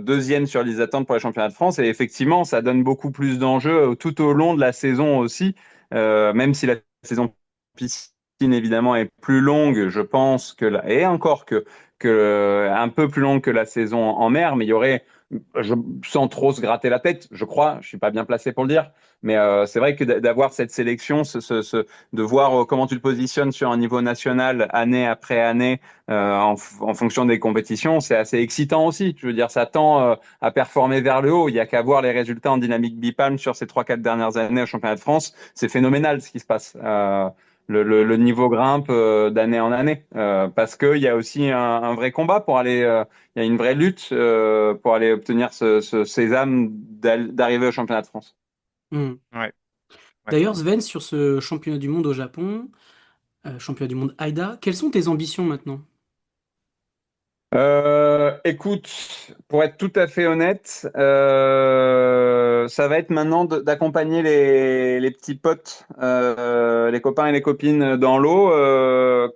D: deuxième sur les attentes pour les championnats de France et effectivement ça donne beaucoup plus d'enjeux tout au long de la saison aussi, même si la saison piscine évidemment est plus longue, je pense et encore que un peu plus longue que la saison en mer, mais il y aurait, sans trop se gratter la tête, je crois, je suis pas bien placé pour le dire, mais c'est vrai que d'avoir cette sélection, de voir comment tu te positionnes sur un niveau national année après année en fonction des compétitions, c'est assez excitant aussi. Je veux dire, ça tend à performer vers le haut. Il y a qu'à voir les résultats en dynamique bipalme sur ces 3-4 dernières années au championnat de France. C'est phénoménal ce qui se passe. Le niveau grimpe d'année en année parce qu'il y a aussi un vrai combat pour aller, il y a une vraie lutte pour aller obtenir ce sésame d'arriver au championnat de France.
A: Hmm.
C: Ouais, ouais.
A: D'ailleurs, Sven, sur ce championnat du monde au Japon, championnat du monde AIDA, quelles sont tes ambitions maintenant?
D: Écoute, pour être tout à fait honnête, ça va être maintenant d'accompagner les petits potes, les copains et les copines dans l'eau,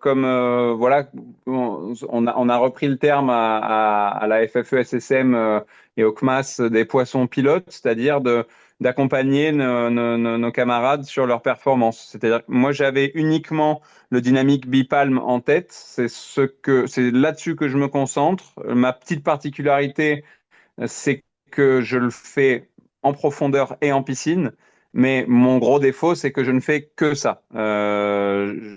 D: comme voilà, on a repris le terme à la FFE-SSM et au CMAS des poissons pilotes, c'est-à-dire d'accompagner nos camarades sur leurs performances. C'est-à-dire que moi j'avais uniquement le dynamique bipalme en tête. C'est là-dessus que je me concentre. Ma petite particularité, c'est que je le fais en profondeur et en piscine. Mais mon gros défaut, c'est que je ne fais que ça. Je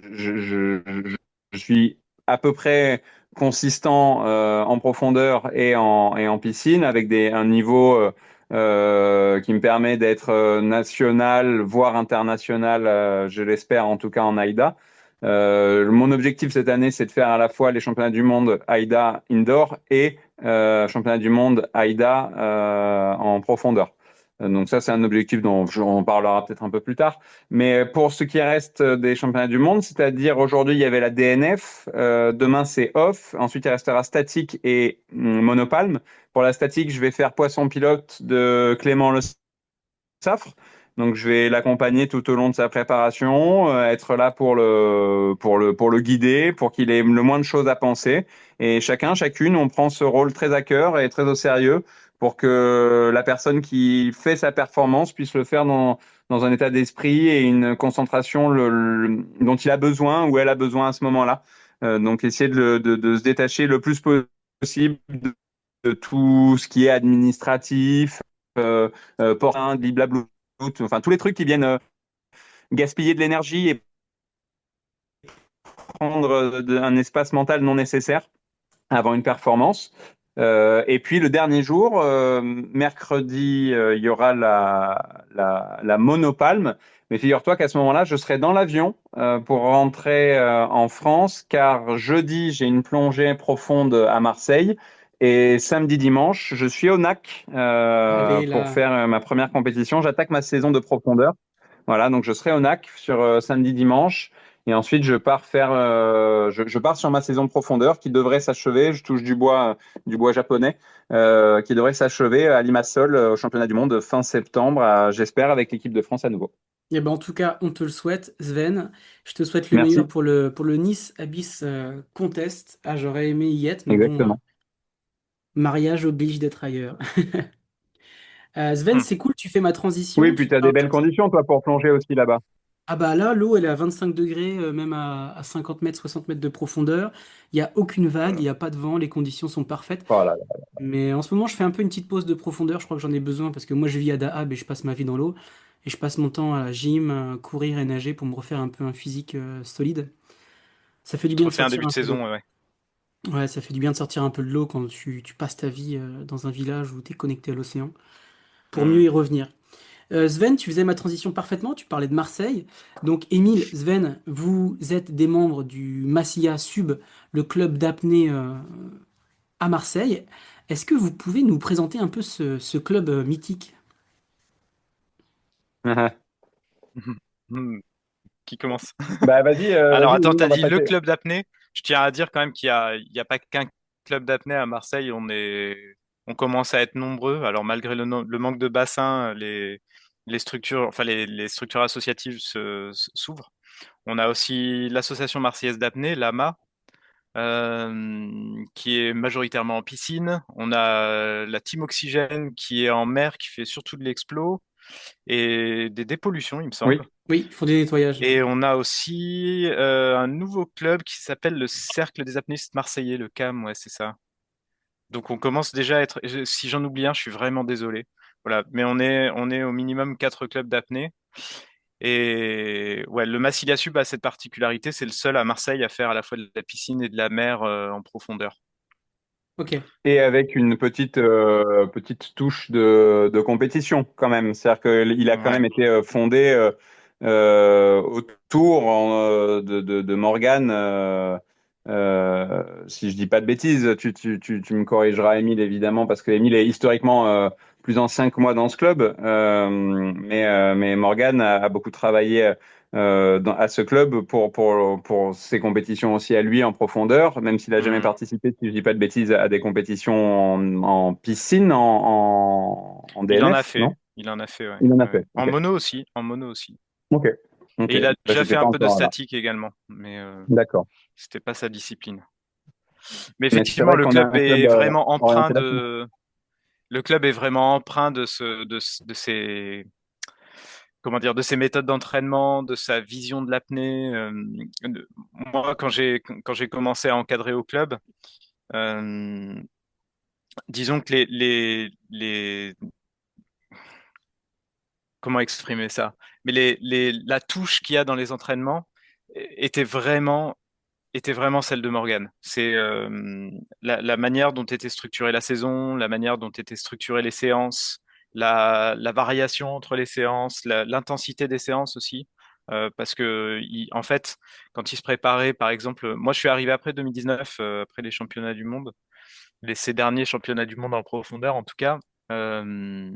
D: suis à peu près consistant en profondeur et en piscine avec un niveau qui me permet d'être national, voire international, je l'espère en tout cas en AIDA. Mon objectif cette année, c'est de faire à la fois les championnats du monde AIDA indoor et championnat du monde AIDA en profondeur. Donc ça, c'est un objectif dont on parlera peut-être un peu plus tard. Mais pour ce qui reste des championnats du monde, c'est-à-dire aujourd'hui, il y avait la DNF, demain c'est off, ensuite il restera statique et monopalme. Pour la statique, je vais faire poisson pilote de Clément Le Saffre. Donc je vais l'accompagner tout au long de sa préparation, être là pour le guider, pour qu'il ait le moins de choses à penser. Et chacune, on prend ce rôle très à cœur et très au sérieux pour que la personne qui fait sa performance puisse le faire dans un état d'esprit et une concentration dont il a besoin ou elle a besoin à ce moment-là. Donc essayer de se détacher le plus possible de tout ce qui est administratif, porcin, blablabla, enfin tous les trucs qui viennent gaspiller de l'énergie et prendre un espace mental non nécessaire avant une performance. Et puis le dernier jour, mercredi, il y aura la monopalme. Mais figure-toi qu'à ce moment-là, je serai dans l'avion pour rentrer en France, car jeudi, j'ai une plongée profonde à Marseille. Et samedi, dimanche, je suis au NAC
A: Allez
D: pour
A: là.
D: faire ma première compétition. J'attaque ma saison de profondeur. Voilà, donc je serai au NAC sur samedi, dimanche. Et ensuite, je pars sur ma saison de profondeur qui devrait s'achever. Je touche du bois japonais, qui devrait s'achever à Limassol au championnat du monde fin septembre, j'espère, avec l'équipe de France à nouveau.
A: Eh ben, en tout cas, on te le souhaite, Sven. Je te souhaite le meilleur
D: Merci,
A: pour le Nice Abyss Contest. Ah, j'aurais aimé y être, mais bon,
D: exactement.
A: mariage oblige d'être ailleurs. Sven,
C: Hmm.
A: c'est cool, tu fais ma transition.
D: Oui, puis tu as des belles conditions, toi, pour plonger aussi là-bas.
A: Ah bah là, l'eau, elle est à 25 degrés, même à 50 mètres, 60 mètres de profondeur. Il n'y a aucune vague, il n'y a pas de vent, les conditions sont parfaites.
D: Oh là là.
A: Mais en ce moment, je fais un peu une petite pause de profondeur. Je crois que j'en ai besoin parce que moi, je vis à Dahab et je passe ma vie dans l'eau. Et je passe mon temps à la gym, courir et nager pour me refaire un peu un physique solide. Ça fait du
C: Te
A: bien de
C: refais un
A: sortir
C: début de
A: un peu de l'eau.
C: saison, ouais.
A: Ouais, ça fait du bien de sortir un peu de l'eau quand tu passes ta vie dans un village où tu es connecté à l'océan pour mieux
C: Hmm.
A: y revenir. Sven, tu faisais ma transition parfaitement, tu parlais de Marseille. Donc, Émile, Sven, vous êtes des membres du Massilia Sub, le club d'apnée à Marseille. Est-ce que vous pouvez nous présenter un peu ce club mythique?
C: Hmm. Qui commence?
D: Bah vas-y,
C: Alors,
D: vas-y,
C: attends,
D: oui, on
C: t'as
D: va
C: dit le
D: passer.
C: club d'apnée. Je tiens à dire quand même il y a pas qu'un club d'apnée à Marseille. On commence à être nombreux. Alors, malgré le manque de bassin, les structures, enfin, les structures associatives s'ouvrent. On a aussi l'association marseillaise d'apnée, l'AMA, qui est majoritairement en piscine. On a la Team Oxygène qui est en mer, qui fait surtout de l'explo et des dépollutions, il me
D: Oui.
C: semble.
A: Oui, ils font des nettoyages.
C: Et on a aussi un nouveau club qui s'appelle le Cercle des apnéistes marseillais, le CAM, ouais, c'est ça. Donc on commence déjà à être. Si j'en oublie un, je suis vraiment désolé. Voilà, mais on est au minimum quatre clubs d'apnée. Et ouais, le Massilia Sub a cette particularité, c'est le seul à Marseille à faire à la fois de la piscine et de la mer en profondeur.
A: Ok.
D: Et avec une petite touche de compétition quand même. C'est-à-dire qu'il a quand
C: Ouais.
D: même été fondé autour de Morgane. Si je dis pas de bêtises, tu me corrigeras, Émile, évidemment, parce que Émile est historiquement plus ancien que moi dans ce club. Mais Morgane a beaucoup travaillé à ce club pour ses compétitions aussi à lui en profondeur, même s'il n'a jamais
C: Hmm.
D: participé, si je dis pas de bêtises, à des compétitions en piscine, en
C: Il en a
D: DNF,
C: fait,
D: non?
C: il en a fait, ouais.
D: Il en a
C: Ouais.
D: fait. Ok.
C: En mono aussi.
D: Ok. Ok.
C: Et il a
D: Bah,
C: déjà
D: j'étais
C: fait
D: pas
C: un peu de
D: encore là.
C: statique également, mais
D: D'accord.
C: c'était pas sa discipline. Mais
D: Mais c'est
C: effectivement,
D: vrai qu'on a un club orienté là-dessus.
C: le club est vraiment empreint de ces, comment dire, de ses méthodes d'entraînement, de sa vision de l'apnée. Moi, quand j'ai commencé à encadrer au club, euh, disons que comment exprimer ça? Mais la touche qu'il y a dans les entraînements était vraiment était vraiment celle de Morgan. C'est la manière dont était structurée la saison, la manière dont étaient structurées les séances, la variation entre les séances, l'intensité des séances aussi. Parce que, en fait, quand il se préparait, par exemple, moi je suis arrivé après 2019, après les championnats du monde, ces derniers championnats du monde en profondeur en tout cas, euh,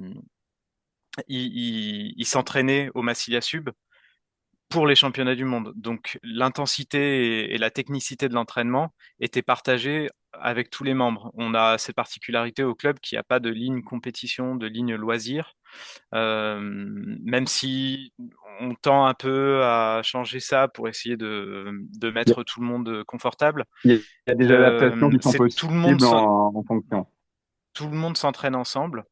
C: il s'entraînait au Massilia Sub pour les championnats du monde. Donc l'intensité et la technicité de l'entraînement étaient partagées avec tous les membres. On a cette particularité au club qu'il n'y a pas de ligne compétition, de ligne loisir, même si on tend un peu à changer ça pour essayer de
D: Il y
C: mettre tout le monde confortable.
D: il y a des adaptations qui sont
C: C'est
D: possibles en fonction.
C: tout le monde s'entraîne ensemble,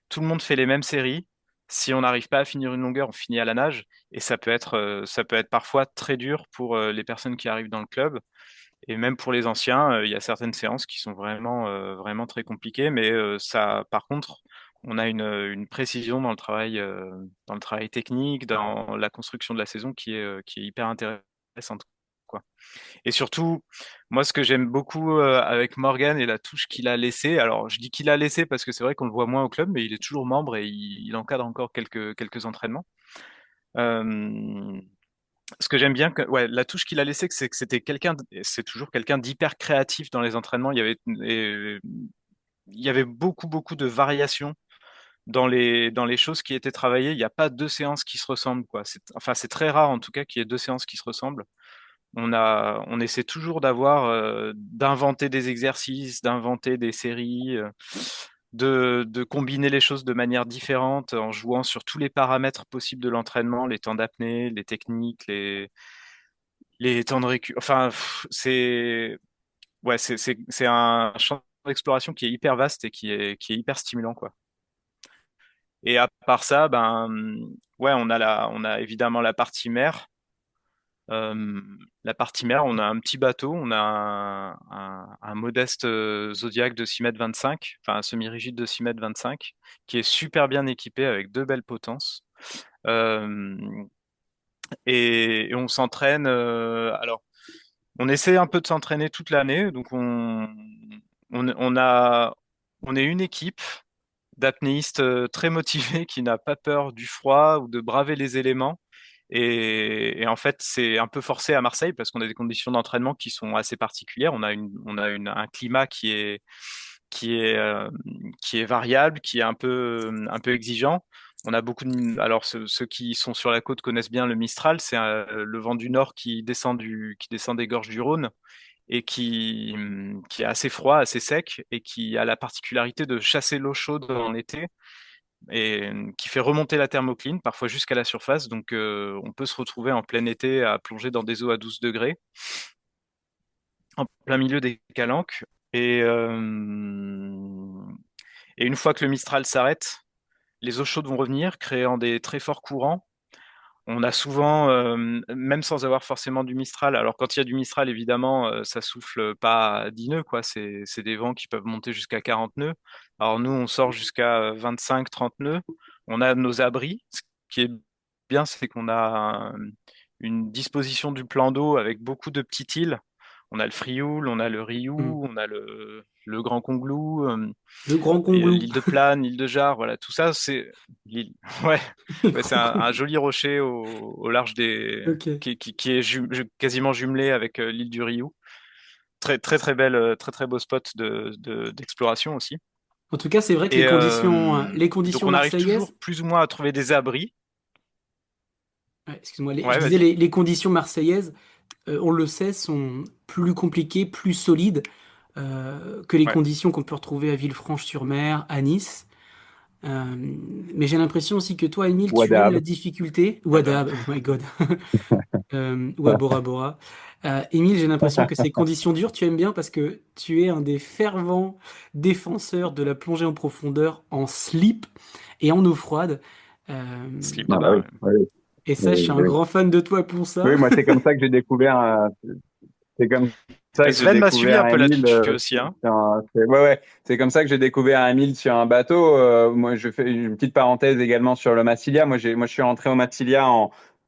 C: tout le monde fait les mêmes séries. Si on n'arrive pas à finir une longueur, on finit à la nage. Et ça peut être parfois très dur pour les personnes qui arrivent dans le club. Et même pour les anciens, il y a certaines séances qui sont vraiment très compliquées. Mais ça, par contre, on a une précision dans le travail technique, dans la construction de la saison qui est hyper intéressante. quoi. Et surtout, moi, ce que j'aime beaucoup avec Morgan et la touche qu'il a laissée, alors je dis qu'il a laissé parce que c'est vrai qu'on le voit moins au club, mais il est toujours membre et il encadre encore quelques entraînements. Euh, Ce que j'aime bien, ouais, la touche qu'il a laissée, c'est que c'était c'est toujours quelqu'un d'hyper créatif dans les entraînements. Il y avait beaucoup de variations dans les choses qui étaient travaillées. Il n'y a pas deux séances qui se ressemblent, quoi. Enfin, c'est très rare en tout cas qu'il y ait deux séances qui se ressemblent. On essaie toujours d'inventer des exercices, d'inventer des séries, de combiner les choses de manière différente en jouant sur tous les paramètres possibles de l'entraînement, les temps d'apnée, les techniques, les temps de récup. Enfin, ouais, c'est un champ d'exploration qui est hyper vaste et qui est hyper stimulant, quoi. Et à part ça, ben, ouais, on a évidemment la partie mer. Euh, la partie mer, on a un petit bateau, on a un modeste Zodiac de 6,25 m, enfin un semi-rigide de 6,25 m, qui est super bien équipé avec deux belles potences. Euh, et on s'entraîne. Alors, on essaie un peu de s'entraîner toute l'année, donc on a, on est une équipe d'apnéistes très motivés qui n'a pas peur du froid ou de braver les éléments. Et en fait, c'est un peu forcé à Marseille parce qu'on a des conditions d'entraînement qui sont assez particulières. Un climat qui est variable, qui est un peu exigeant. On a alors ceux qui sont sur la côte connaissent bien le Mistral. C'est le vent du nord qui descend des gorges du Rhône et qui est assez froid, assez sec et qui a la particularité de chasser l'eau chaude en été et qui fait remonter la thermocline, parfois jusqu'à la surface. Donc, on peut se retrouver en plein été à plonger dans des eaux à 12 degrés, en plein milieu des calanques. Et, euh, et une fois que le Mistral s'arrête, les eaux chaudes vont revenir, créant des très forts courants. On a souvent, même sans avoir forcément du Mistral, alors quand il y a du Mistral, évidemment, ça souffle pas à 10 nœuds, quoi. C'est des vents qui peuvent monter jusqu'à 40 nœuds. Alors nous, on sort jusqu'à 25-30 nœuds. On a nos abris. Ce qui est bien, c'est qu'on a une disposition du plan d'eau avec beaucoup de petites îles. On a le Frioul, on a le
A: Hmm.
C: Riou, on a le Grand Conglou,
A: Le Grand
C: et
A: Conglou.
C: l'île de Plane, l'île de Jard, voilà, tout ça, c'est l'île. Ouais,
A: Le
C: ouais, c'est
A: Grand
C: un
A: Conglou.
C: joli rocher au large
A: Ok.
C: qui est quasiment jumelé avec l'île du Riou. Très belle, très beau spot d'exploration aussi.
A: En tout cas, c'est vrai que
C: Et
A: les
C: donc
A: conditions
C: on arrive toujours
A: marseillaises,
C: plus ou moins à trouver des abris.
A: ouais, excuse-moi, je
C: Ouais,
A: disais
C: vas-y.
A: les conditions marseillaises, on le sait, sont plus compliquées, plus solides que les
C: Ouais.
A: conditions qu'on peut retrouver à Villefranche-sur-Mer, à Nice. Euh, mais j'ai l'impression aussi que toi, Émile, tu aimes la
D: Wadab.
A: difficulté.
C: Voilà.
A: Ouadab, oh my God. Ou à Bora Bora. Émile, j'ai l'impression que ces conditions dures, tu aimes bien parce que tu es un des fervents défenseurs de la plongée en profondeur en slip et en eau froide.
C: Slip
D: Ah
C: de
D: bah
C: bain.
D: oui,
C: Ouais.
D: oui,
A: Et ça, je
D: oui,
A: suis un
D: oui.
A: grand fan de toi pour ça.
D: Oui, moi c'est comme ça que j'ai découvert, c'est comme ça
C: Et
D: que j'ai
C: Sven m'a suivi un
D: découvert
C: peu
D: Émile.
C: là-dessus aussi, hein.
D: Ouais, ouais, c'est comme ça que j'ai découvert Émile sur un bateau. Moi, je fais une petite parenthèse également sur le Massilia. Moi, je suis rentré au Massilia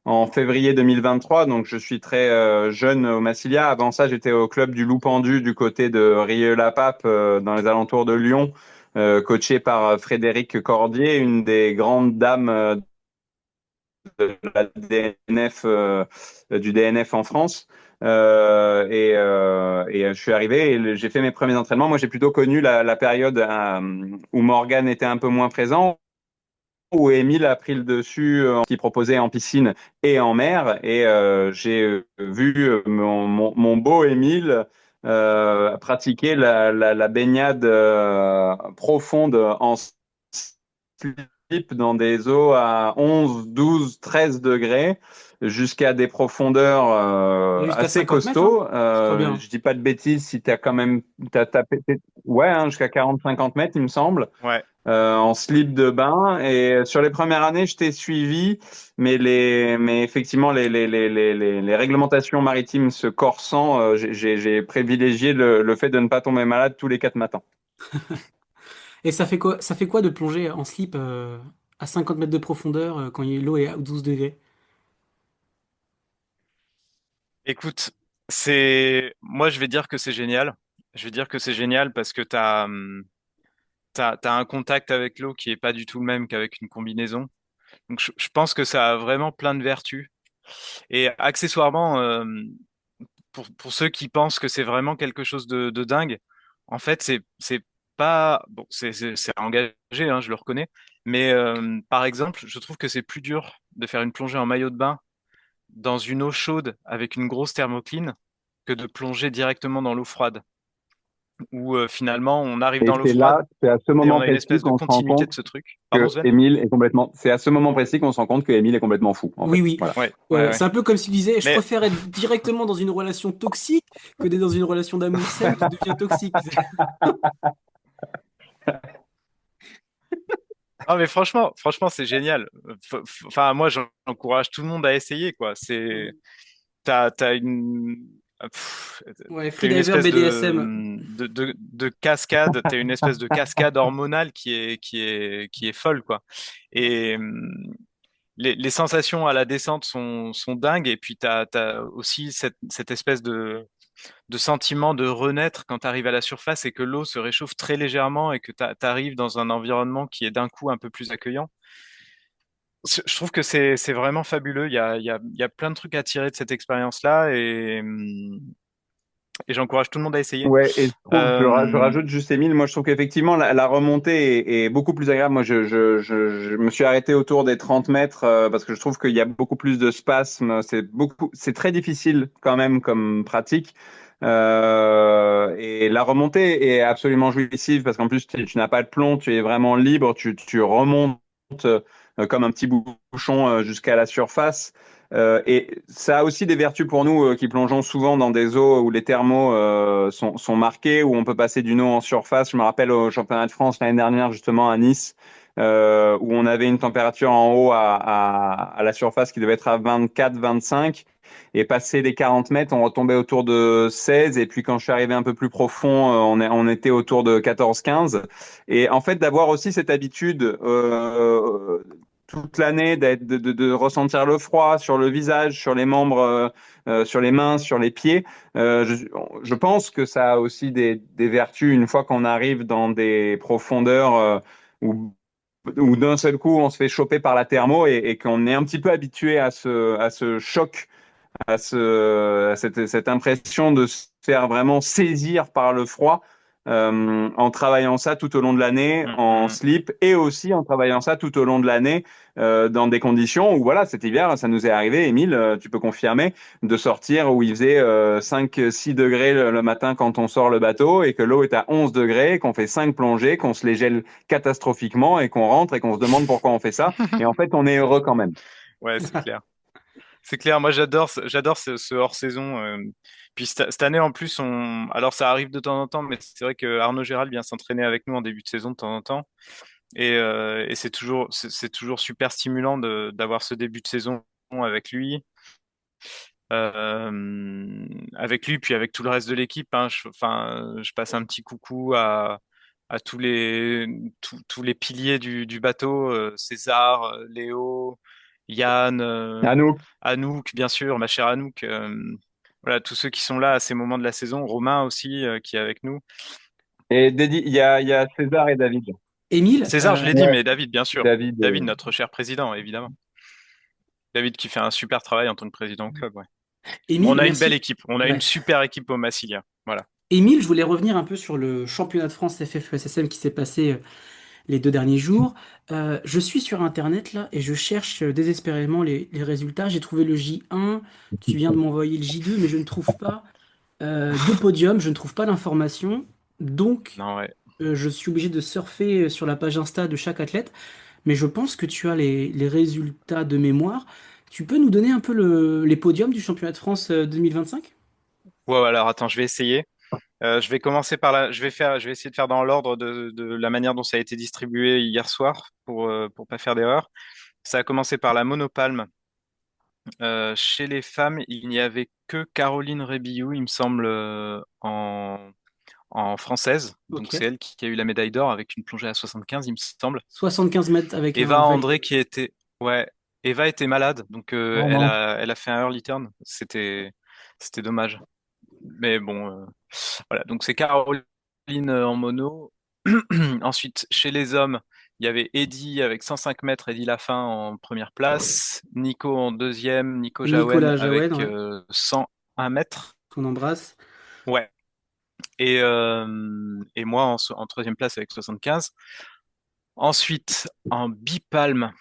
D: en février 2023, donc je suis très jeune au Massilia. Avant ça, j'étais au club du Loup Pendu du côté de Rieux-la-Pape, dans les alentours de Lyon, coaché par Frédéric Cordier, une des grandes dames de la DNF, du DNF en France. Je suis arrivé et j'ai fait mes premiers entraînements. Moi, j'ai plutôt connu la période où Morgan était un peu moins présent, où Émile a pris le dessus, qui proposait en piscine et en mer. Et j'ai vu mon beau Émile pratiquer la baignade profonde en slip dans des eaux à 11, 12, 13 degrés jusqu'à des profondeurs
A: Jusqu'à
D: assez
A: 50 mètres, hein.
D: costauds.
A: Je crois bien.
D: Je dis pas de bêtises si tu as quand même t'as tapé. Ouais, hein, jusqu'à 40-50 mètres, il me semble,
C: Ouais.
D: en slip de bain. Et sur les premières années, je t'ai suivi, mais effectivement, les réglementations maritimes se corsant, j'ai privilégié le fait de ne pas tomber malade tous les 4 matins.
A: Et ça fait quoi de plonger en slip à 50 mètres de profondeur quand l'eau est à 12 degrés?
C: Écoute. Moi, je vais dire que c'est génial. Je vais dire que c'est génial parce que t'as un contact avec l'eau qui est pas du tout le même qu'avec une combinaison. Donc, je pense que ça a vraiment plein de vertus. Et accessoirement, pour ceux qui pensent que c'est vraiment quelque chose de dingue, en fait, c'est pas bon, c'est engagé, hein, je le reconnais. Mais par exemple, je trouve que c'est plus dur de faire une plongée en maillot de bain dans une eau chaude avec une grosse thermocline que de plonger directement dans l'eau froide, où finalement on arrive
D: Et
C: dans l'eau
D: c'est
C: froide
D: là, c'est à ce
C: et on
D: moment
C: a une
D: précis
C: espèce de
D: qu'on se rend
C: continuité
D: compte
C: de ce truc. Pardon,
D: que
C: Sven?
D: Émile est complètement. C'est à ce moment précis qu'on se rend compte que Émile est complètement fou, en
A: Oui,
D: fait.
A: oui.
D: Voilà.
C: Ouais,
A: Ouais,
C: ouais,
A: ouais.
C: ouais.
A: C'est un peu comme s'il disait, je
C: Mais
A: préfère être directement dans une relation toxique que d'être dans une relation d'amour saine qui devient toxique.
C: non, mais franchement, c'est génial. Enfin, moi, j'encourage tout le monde à essayer, quoi. T'as une,
A: Ouais,
C: t'as une
A: freediver
C: espèce
A: BDSM.
C: de cascade, t'as une espèce de cascade hormonale qui est folle, quoi. Et les sensations à la descente sont dingues. Et puis, t'as aussi cette espèce de sentiment de renaître quand tu arrives à la surface et que l'eau se réchauffe très légèrement et que tu arrives dans un environnement qui est d'un coup un peu plus accueillant. Je trouve que c'est vraiment fabuleux. Il y a plein de trucs à tirer de cette expérience-là et j'encourage tout le monde à essayer.
D: Ouais, et je
C: Euh,
D: rajoute juste Émile, moi je trouve qu'effectivement la remontée est beaucoup plus agréable. Moi je me suis arrêté autour des 30 mètres parce que je trouve qu'il y a beaucoup plus de spasmes. C'est très difficile quand même comme pratique. Et la remontée est absolument jouissive parce qu'en plus tu n'as pas de plomb, tu es vraiment libre, tu remontes comme un petit bouchon jusqu'à la surface. Et ça a aussi des vertus pour nous qui plongeons souvent dans des eaux où les thermos sont marqués, où on peut passer d'une eau en surface. Je me rappelle au championnat de France l'année dernière, justement à Nice, où on avait une température en haut à la surface qui devait être à 24-25. Et passé les 40 mètres, on retombait autour de 16. Et puis quand je suis arrivé un peu plus profond, on était autour de 14-15. Et en fait, d'avoir aussi cette habitude toute l'année, de ressentir le froid sur le visage, sur les membres, sur les mains, sur les pieds. Je pense que ça a aussi des vertus une fois qu'on arrive dans des profondeurs où d'un seul coup on se fait choper par la thermo et qu'on est un petit peu habitué à ce choc, cette impression de se faire vraiment saisir par le froid en travaillant ça tout au long de l'année
C: mm,
D: en
C: mm.
D: slip et aussi en travaillant ça tout au long de l'année dans des conditions où voilà cet hiver ça nous est arrivé Émile tu peux confirmer de sortir où il faisait 5-6 degrés le matin quand on sort le bateau et que l'eau est à 11 degrés qu'on fait 5 plongées qu'on se les gèle catastrophiquement et qu'on rentre et qu'on se demande pourquoi on fait ça et en fait on est heureux quand même.
C: Ouais, c'est clair. C'est clair, moi j'adore ce hors-saison. Puis cette année en plus, alors ça arrive de temps en temps, mais c'est vrai que Arnaud Gérald vient s'entraîner avec nous en début de saison de temps en temps. Et c'est toujours super stimulant d'avoir ce début de saison avec lui, puis avec tout le reste de l'équipe. Hein. Enfin, je passe un petit coucou à tous les piliers du bateau, César, Léo, Yann,
D: À nous.
C: Anouk, bien sûr, ma chère Anouk. Voilà, tous ceux qui sont là à ces moments de la saison. Romain aussi, qui est avec nous.
D: Et il y a César et David.
A: Émile,
C: César, je l'ai dit,
D: Ouais,
C: mais David, bien sûr.
D: David.
C: David, notre cher président, évidemment. David qui fait un super travail en tant que président au club, ouais. On
A: Émile,
C: a une belle
A: merci.
C: équipe. On a
A: Ouais.
C: une super équipe au Massilia. Voilà.
A: Émile, je voulais revenir un peu sur le championnat de France FFESSM qui s'est passé les 2 derniers jours. Je suis sur Internet là et je cherche désespérément les résultats. J'ai trouvé le J1, tu viens de m'envoyer le J2, mais je ne trouve pas de podium, je ne trouve pas d'informations. Donc,
C: Non, ouais.
A: je suis obligé de surfer sur la page Insta de chaque athlète. Mais je pense que tu as les résultats de mémoire. Tu peux nous donner un peu les podiums du championnat de France 2025?
C: Ouais, alors attends, je vais essayer. Je vais commencer par je vais essayer de faire dans l'ordre de la manière dont ça a été distribué hier soir pour pas faire d'erreur. Ça a commencé par la monopalme. Chez les femmes, il n'y avait que Caroline Rébillou, il me semble, en française. Donc
A: Ok.
C: c'est elle qui a eu la médaille d'or avec une plongée à 75, il me semble.
A: 75 mètres avec un
C: Eva
A: valide.
C: André ouais, Eva était malade, donc
D: Oh
C: elle
D: non.
C: a fait un early turn. C'était dommage. mais bon, voilà. Donc c'est Caroline en mono. Ensuite, chez les hommes, il y avait Eddy avec 105 mètres, Eddy Lafin en première place, Nico en deuxième, Nico Jaouen
A: Nicolas Jaouen,
C: avec
A: ouais,
C: 101 mètres.
A: qu'on embrasse.
C: Ouais. Et moi en troisième place avec 75. Ensuite, en bipalme.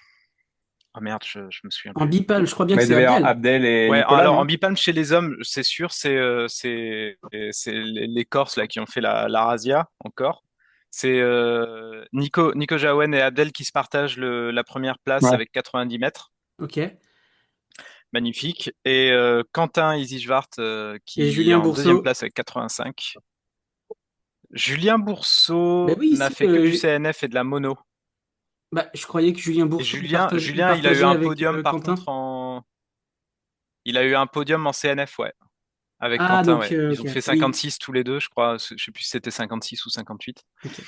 C: Ah merde, je me souviens
A: En
C: plus.
A: bipale, je crois bien que
D: Mais il
A: c'est
D: devait y avoir
A: Abdel.
D: Abdel et
C: Ouais,
D: Nicolas,
C: alors en
D: non?
C: bipalme chez les hommes, c'est sûr, c'est les Corses là qui ont fait la razzia encore. C'est Nico Jaouen et Abdel qui se partagent la première place
D: Ouais.
C: avec 90 mètres.
A: Ok.
C: Magnifique. Et Quentin Isigwart
A: Et
C: qui est
A: Julien
C: en deuxième
A: Bourseau.
C: place avec 85. Julien
A: Ben
C: Bourseau
A: oui,
C: n'a
A: si.
C: fait que du CNF et de la mono.
A: Bah, je croyais que Julien
C: Et
A: Bourseau il
C: Il a eu
A: partageait
C: un
A: avec
C: podium par
A: Quentin.
C: contre il a eu un podium en CNF, ouais, avec
A: Ah,
C: Quentin,
A: donc,
C: ouais. Ils
A: ok,
C: ont fait
A: oui.
C: 56 tous les deux, je crois. Je sais plus si c'était 56 ou 58.
A: Ok.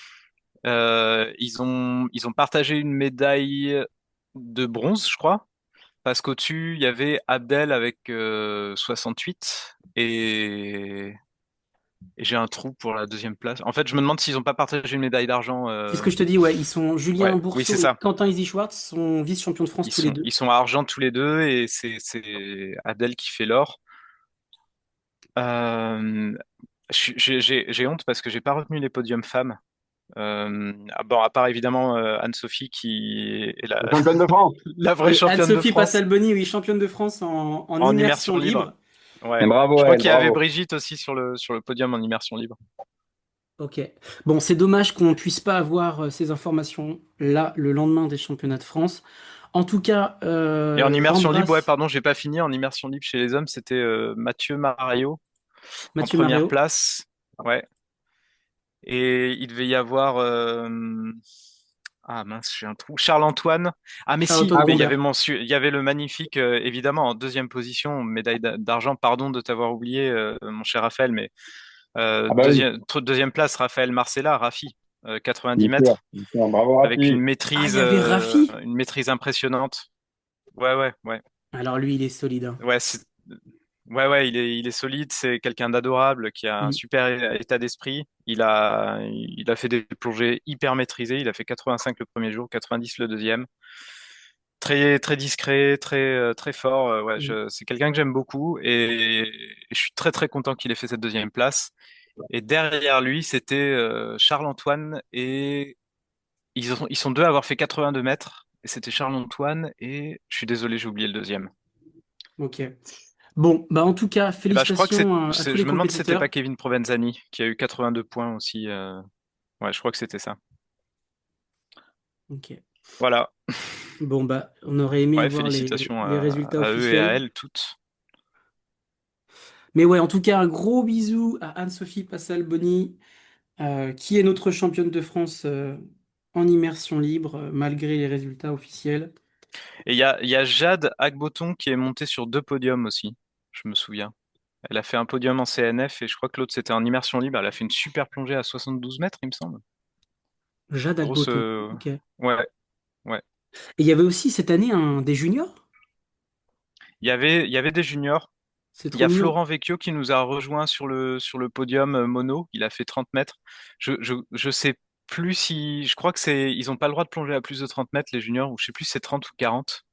C: Ils ont partagé une médaille de bronze, je crois, parce qu'au-dessus, il y avait Abdel avec 68 et j'ai un trou pour la deuxième place. En fait, je me demande s'ils n'ont pas partagé une médaille d'argent.
A: C'est ce que je te dis, ouais. Ils sont Julien
C: Ouais, oui,
A: Bourseau
C: c'est
A: et
C: ça.
A: Quentin Easy Schwartz sont vice-champions de France tous les deux.
C: Ils sont à argent tous les deux et c'est Abdel qui fait l'or. Euh, j'ai honte parce que j'ai pas retenu les podiums femmes. Bon, à part évidemment Anne-Sophie qui est
D: Championne de France.
C: la vraie
A: Et
C: championne de
A: Anne-Sophie
C: France
A: Passalboni, oui, championne de France en
C: en
A: immersion
C: immersion libre.
A: libre.
D: Et
C: Ouais.
D: bravo
C: Je
D: à
C: crois
D: elle,
C: qu'il y avait
D: bravo.
C: Brigitte aussi sur le podium en immersion libre.
A: Ok. Bon, c'est dommage qu'on puisse pas avoir ces informations là le lendemain des championnats de France. En tout cas,
C: Et en immersion libre, ouais,
A: j'embrasse
C: pardon, j'ai pas fini. En immersion libre chez les hommes, c'était Mathieu Mario en
A: Mathieu
C: première
A: Maréo.
C: place. Ouais. Et il devait y avoir ah mince, j'ai un trou. Charles-Antoine. Ah mais si,
A: Charles-Antoine
D: Ah
C: mais il y
D: oui.
C: avait
A: Gombert.
C: il y avait le magnifique, évidemment, en deuxième position, médaille d'argent. Pardon de t'avoir oublié, mon cher Raphaël, mais
D: Ah bah oui,
C: deuxième place, Raphaël Marcella, Rafi, 90
D: bien sûr.
C: mètres,
D: Bien sûr. Bravo
C: avec
D: Rafi.
A: Ah, il y avait Rafi.
C: une maîtrise impressionnante. Ouais.
A: Alors lui, il est solide, hein.
C: Ouais, ouais, il est solide, c'est quelqu'un d'adorable qui a un
A: Mm.
C: super état d'esprit. Il a fait des plongées hyper maîtrisées. Il a fait 85 le premier jour, 90 le deuxième. Très discret, très fort. Ouais,
A: Mm.
C: c'est quelqu'un que j'aime beaucoup et je suis très content qu'il ait fait cette deuxième place. Et derrière lui, c'était Charles-Antoine et ils sont deux à avoir fait 82 mètres. Et c'était Charles-Antoine et je suis désolé, j'ai oublié le deuxième.
A: Ok. Bon, bah en tout cas,
C: Et ben, je crois que
A: félicitations à tous les
C: je me demande si c'était pas
A: compétiteurs.
C: Kevin Provenzani qui a eu 82 points aussi. Ouais, je crois que c'était ça.
A: Ok.
C: Voilà.
A: Bon, bah, on aurait aimé
C: Ouais,
A: avoir
C: félicitations
A: les résultats
C: à eux et à
A: officiels.
C: elles toutes.
A: Mais ouais, en tout cas, un gros bisou à Anne-Sophie Passalboni, qui est notre championne de France en immersion libre, malgré les résultats officiels.
C: Et il y a Jade Agboton qui est montée sur deux podiums aussi, je me souviens. Elle a fait un podium en CNF et je crois que l'autre c'était en immersion libre. Elle a fait une super plongée à 72 mètres, il me semble.
A: Jade
C: Grosse.
A: Agboton. Ok. Et
C: Ouais, ouais.
A: il y avait aussi cette année des juniors.
C: Il y avait des juniors.
A: C'est
C: Il y
A: trop
C: a
A: mignon.
C: Florent Vecchio qui nous a rejoint sur le podium mono. Il a fait 30 mètres. Je sais plus si, je crois que ils ont pas le droit de plonger à plus de 30 mètres, les juniors, ou je sais plus si c'est 30 ou 40.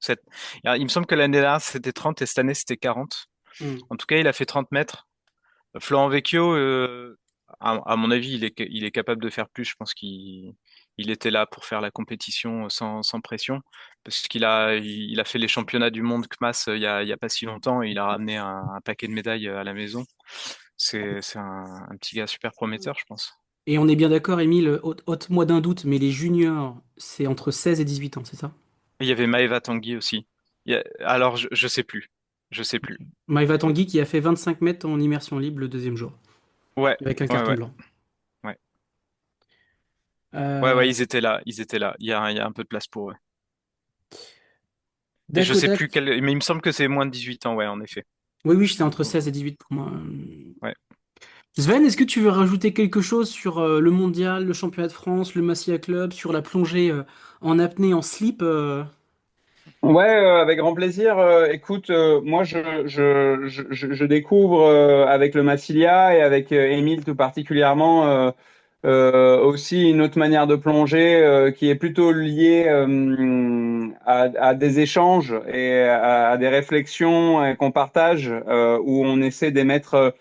C: Il me semble que l'année dernière c'était 30 et cette année c'était 40.
A: Hmm.
C: En tout cas, il a fait 30 mètres. Florent Vecchio, à mon avis, il est capable de faire plus. Je pense il était là pour faire la compétition sans pression, parce il a fait les championnats du monde CMAS il y a pas si longtemps et il a ramené un paquet de médailles à la maison. C'est un petit gars super prometteur, je pense.
A: Et on est bien d'accord, Émile, ôte-moi d'un doute, mais les juniors, c'est entre 16 et 18 ans, c'est ça?
C: Il y avait Maeva Tanguy aussi. Alors, je sais plus. Je sais plus.
A: Maëva Tanguy qui a fait 25 mètres en immersion libre le deuxième jour,
C: Ouais,
A: avec un
C: ouais,
A: carton
C: ouais,
A: blanc.
C: ouais. Ouais,
A: Euh,
C: ils étaient là. Ils étaient là. Il y a un peu de place pour eux. Et je
A: Dac au
C: sais plus
A: dac.
C: quel, mais il me semble que c'est moins de 18 ans, ouais, en effet.
A: Oui, oui, c'était entre 16 et 18 pour moi.
C: Ouais.
A: Sven, est-ce que tu veux rajouter quelque chose sur le mondial, le championnat de France, le Massilia Club, sur la plongée en apnée en slip
D: Ouais, avec grand plaisir. Écoute, moi, je découvre avec le Massilia et avec Émile tout particulièrement aussi une autre manière de plonger qui est plutôt liée à des échanges et à des réflexions qu'on partage où on essaie d'émettre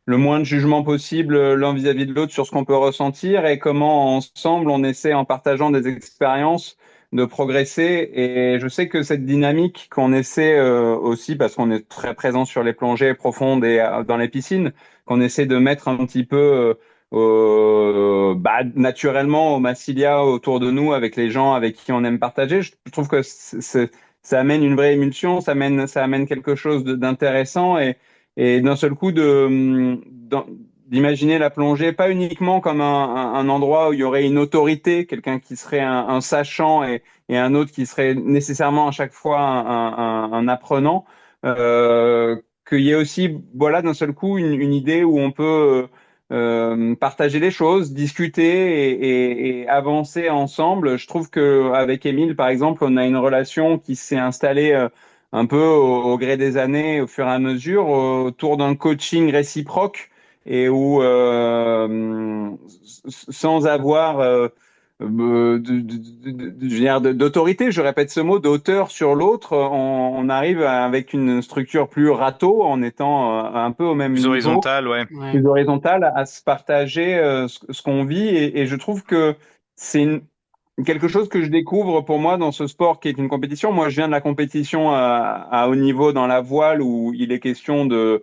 D: le moins de jugement possible l'un vis-à-vis de l'autre sur ce qu'on peut ressentir et comment ensemble on essaie en partageant des expériences de progresser. Et je sais que cette dynamique qu'on essaie aussi, parce qu'on est très présent sur les plongées profondes et dans les piscines, qu'on essaie de mettre un petit peu naturellement au Massilia autour de nous avec les gens avec qui on aime partager. Je trouve que ça amène une vraie émulsion, ça amène quelque chose d'intéressant et d'un seul coup d'imaginer la plongée pas uniquement comme un endroit où il y aurait une autorité, quelqu'un qui serait un sachant et un autre qui serait nécessairement à chaque fois un apprenant, qu'il y ait aussi, voilà, d'un seul coup une idée où on peut partager les choses, discuter et avancer ensemble. Je trouve que avec Émile, par exemple, on a une relation qui s'est installée un peu au gré des années, au fur et à mesure, autour d'un coaching réciproque et où, sans avoir je veux dire, d'autorité, je répète ce mot, d'auteur sur l'autre, on arrive avec une structure plus râteau en étant un peu au même
C: Plus
D: niveau
C: horizontal, ouais.
A: Ouais.
D: plus horizontale à se partager ce qu'on vit et je trouve que c'est quelque chose que je découvre pour moi dans ce sport qui est une compétition. Moi, je viens de la compétition à haut niveau dans la voile où il est question de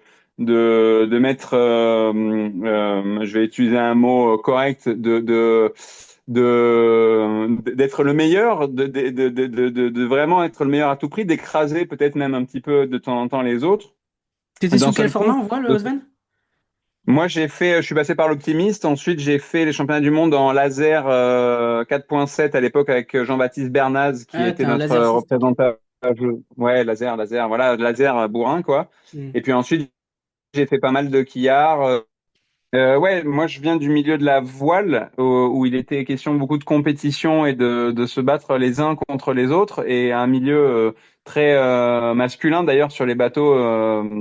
D: mettre, je vais utiliser un mot correct, d'être le meilleur, de vraiment être le meilleur à tout prix, d'écraser peut-être même un petit peu de temps en temps les autres.
A: T'étais
D: D'un
A: sous quel
D: seul
A: format
D: coup,
A: en voile, Sven?
D: moi, je suis passé par l'optimiste. Ensuite, j'ai fait les championnats du monde en laser 4.7 à l'époque avec Jean-Baptiste Bernaz, qui
A: Ah,
D: était
A: t'es un
D: notre
A: lasersiste, ok.
D: représentant. Ouais, laser, voilà, laser bourrin, quoi.
A: Hmm.
D: Et puis ensuite, j'ai fait pas mal de quillard. Ouais, moi je viens du milieu de la voile où il était question beaucoup de compétition et de se battre les uns contre les autres et un milieu très masculin d'ailleurs sur les bateaux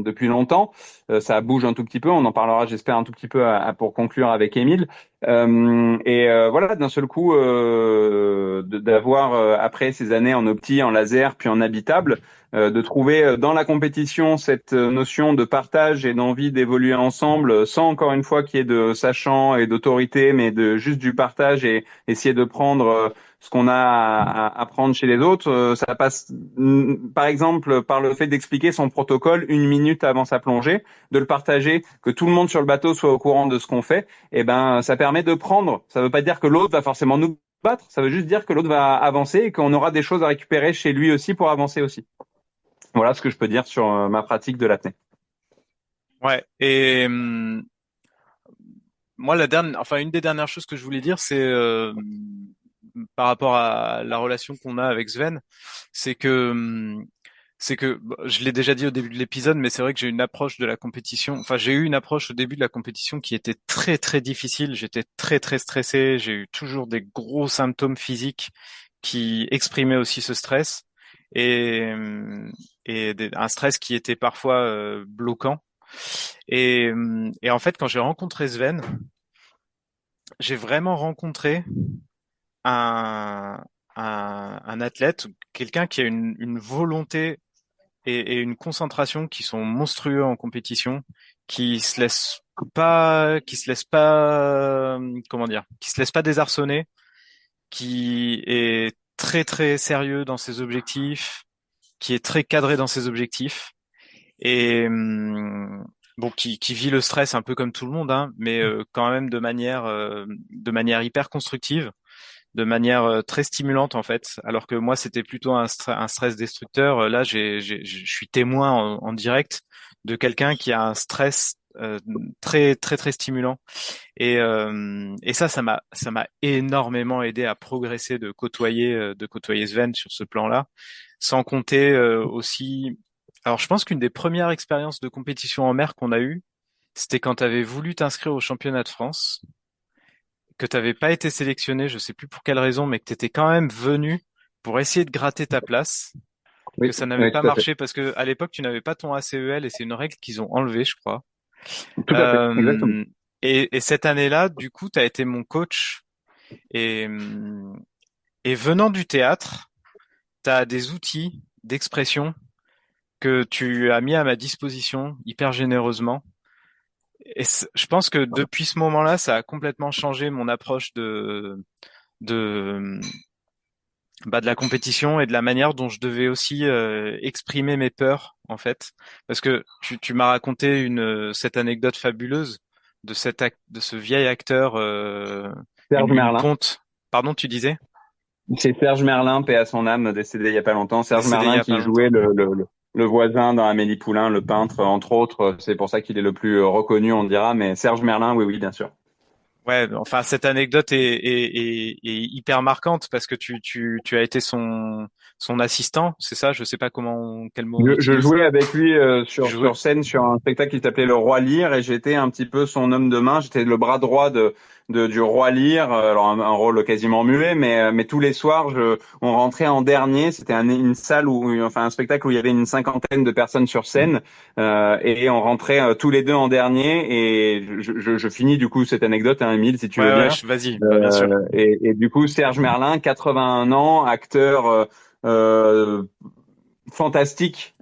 D: depuis longtemps. Ça bouge un tout petit peu, on en parlera j'espère un tout petit peu pour conclure avec Émile. Voilà, d'un seul coup d'avoir après ces années en opti, en laser puis en habitable de trouver dans la compétition cette notion de partage et d'envie d'évoluer ensemble, sans encore une fois qu'il y ait de sachant et d'autorité, mais de juste du partage et essayer de prendre ce qu'on a à prendre chez les autres. Ça passe, par exemple, par le fait d'expliquer son protocole une minute avant sa plongée, de le partager, que tout le monde sur le bateau soit au courant de ce qu'on fait. Et ben, ça permet de prendre. Ça veut pas dire que l'autre va forcément nous battre. Ça veut juste dire que l'autre va avancer et qu'on aura des choses à récupérer chez lui aussi pour avancer aussi. Voilà ce que je peux dire sur ma pratique de l'apnée.
C: Ouais. Et moi, une des dernières choses que je voulais dire, c'est par rapport à la relation qu'on a avec Sven, c'est que bon, je l'ai déjà dit au début de l'épisode, mais c'est vrai que j'ai une approche de la compétition. Enfin, j'ai eu une approche au début de la compétition qui était très très difficile. J'étais très très stressé. J'ai eu toujours des gros symptômes physiques qui exprimaient aussi ce stress et un stress qui était parfois bloquant. Et en fait, quand j'ai rencontré Sven, j'ai vraiment rencontré un, un athlète, quelqu'un qui a une volonté et une concentration qui sont monstrueux en compétition, qui se laisse pas, comment dire, qui se laisse pas désarçonner, qui est très très sérieux dans ses objectifs, qui est très cadré dans ses objectifs et bon, qui vit le stress un peu comme tout le monde, hein, mais quand même de manière hyper constructive, de manière très stimulante en fait. Alors que moi, c'était plutôt un stress destructeur. Là, je suis témoin en direct de quelqu'un qui a un stress très très très stimulant. Et ça m'a énormément aidé à progresser de côtoyer Sven sur ce plan-là. Sans compter aussi. Alors, je pense qu'une des premières expériences de compétition en mer qu'on a eues, c'était quand tu avais voulu t'inscrire au championnat de France, que tu n'avais pas été sélectionné, je sais plus pour quelle raison, mais que tu étais quand même venu pour essayer de gratter ta place. que
D: Oui,
C: ça n'avait
D: oui,
C: pas
D: tout à fait.
C: marché parce que à l'époque tu n'avais pas ton ACEL et c'est une règle qu'ils ont enlevée, je crois.
D: Tout à fait, exactement.
C: Euh, et cette année-là, du coup, tu as été mon coach et, et venant du théâtre, tu as des outils d'expression que tu as mis à ma disposition hyper généreusement. Et je pense que depuis ce moment-là, ça a complètement changé mon approche de, de la compétition et de la manière dont je devais aussi exprimer mes peurs, en fait. Parce que tu m'as raconté cette anecdote fabuleuse de ce vieil acteur,
D: Serge
C: une
D: Merlin.
C: conte. Pardon, tu disais?
D: C'est Serge Merlin, paix à son âme, décédé il y a pas longtemps. Serge
C: Décédé il y
D: Merlin
C: a pas
D: qui
C: longtemps.
D: jouait le voisin dans Amélie Poulain, le peintre, entre autres. C'est pour ça qu'il est le plus reconnu, on dira. Mais Serge Merlin, oui, oui, bien sûr.
C: Ouais, enfin cette anecdote est hyper marquante parce que tu as été son assistant, c'est ça? Je sais pas quel mot on
D: Je
C: utilise.
D: jouais avec lui
C: Tu jouais.
D: sur scène sur un spectacle qui s'appelait Le Roi Lear et j'étais un petit peu son homme de main. J'étais le bras droit du Roi Lear. Alors un rôle quasiment muet, mais tous les soirs, on rentrait en dernier. C'était une salle enfin un spectacle où il y avait une cinquantaine de personnes sur scène et on rentrait tous les deux en dernier. Et je finis du coup cette anecdote, hein, Émile, si tu veux
C: Ouais, ouais,
D: bien.
C: vas-y, bah bien sûr.
D: Et du coup, Serge Merlin, 81 ans, acteur. Euh, Fantastique,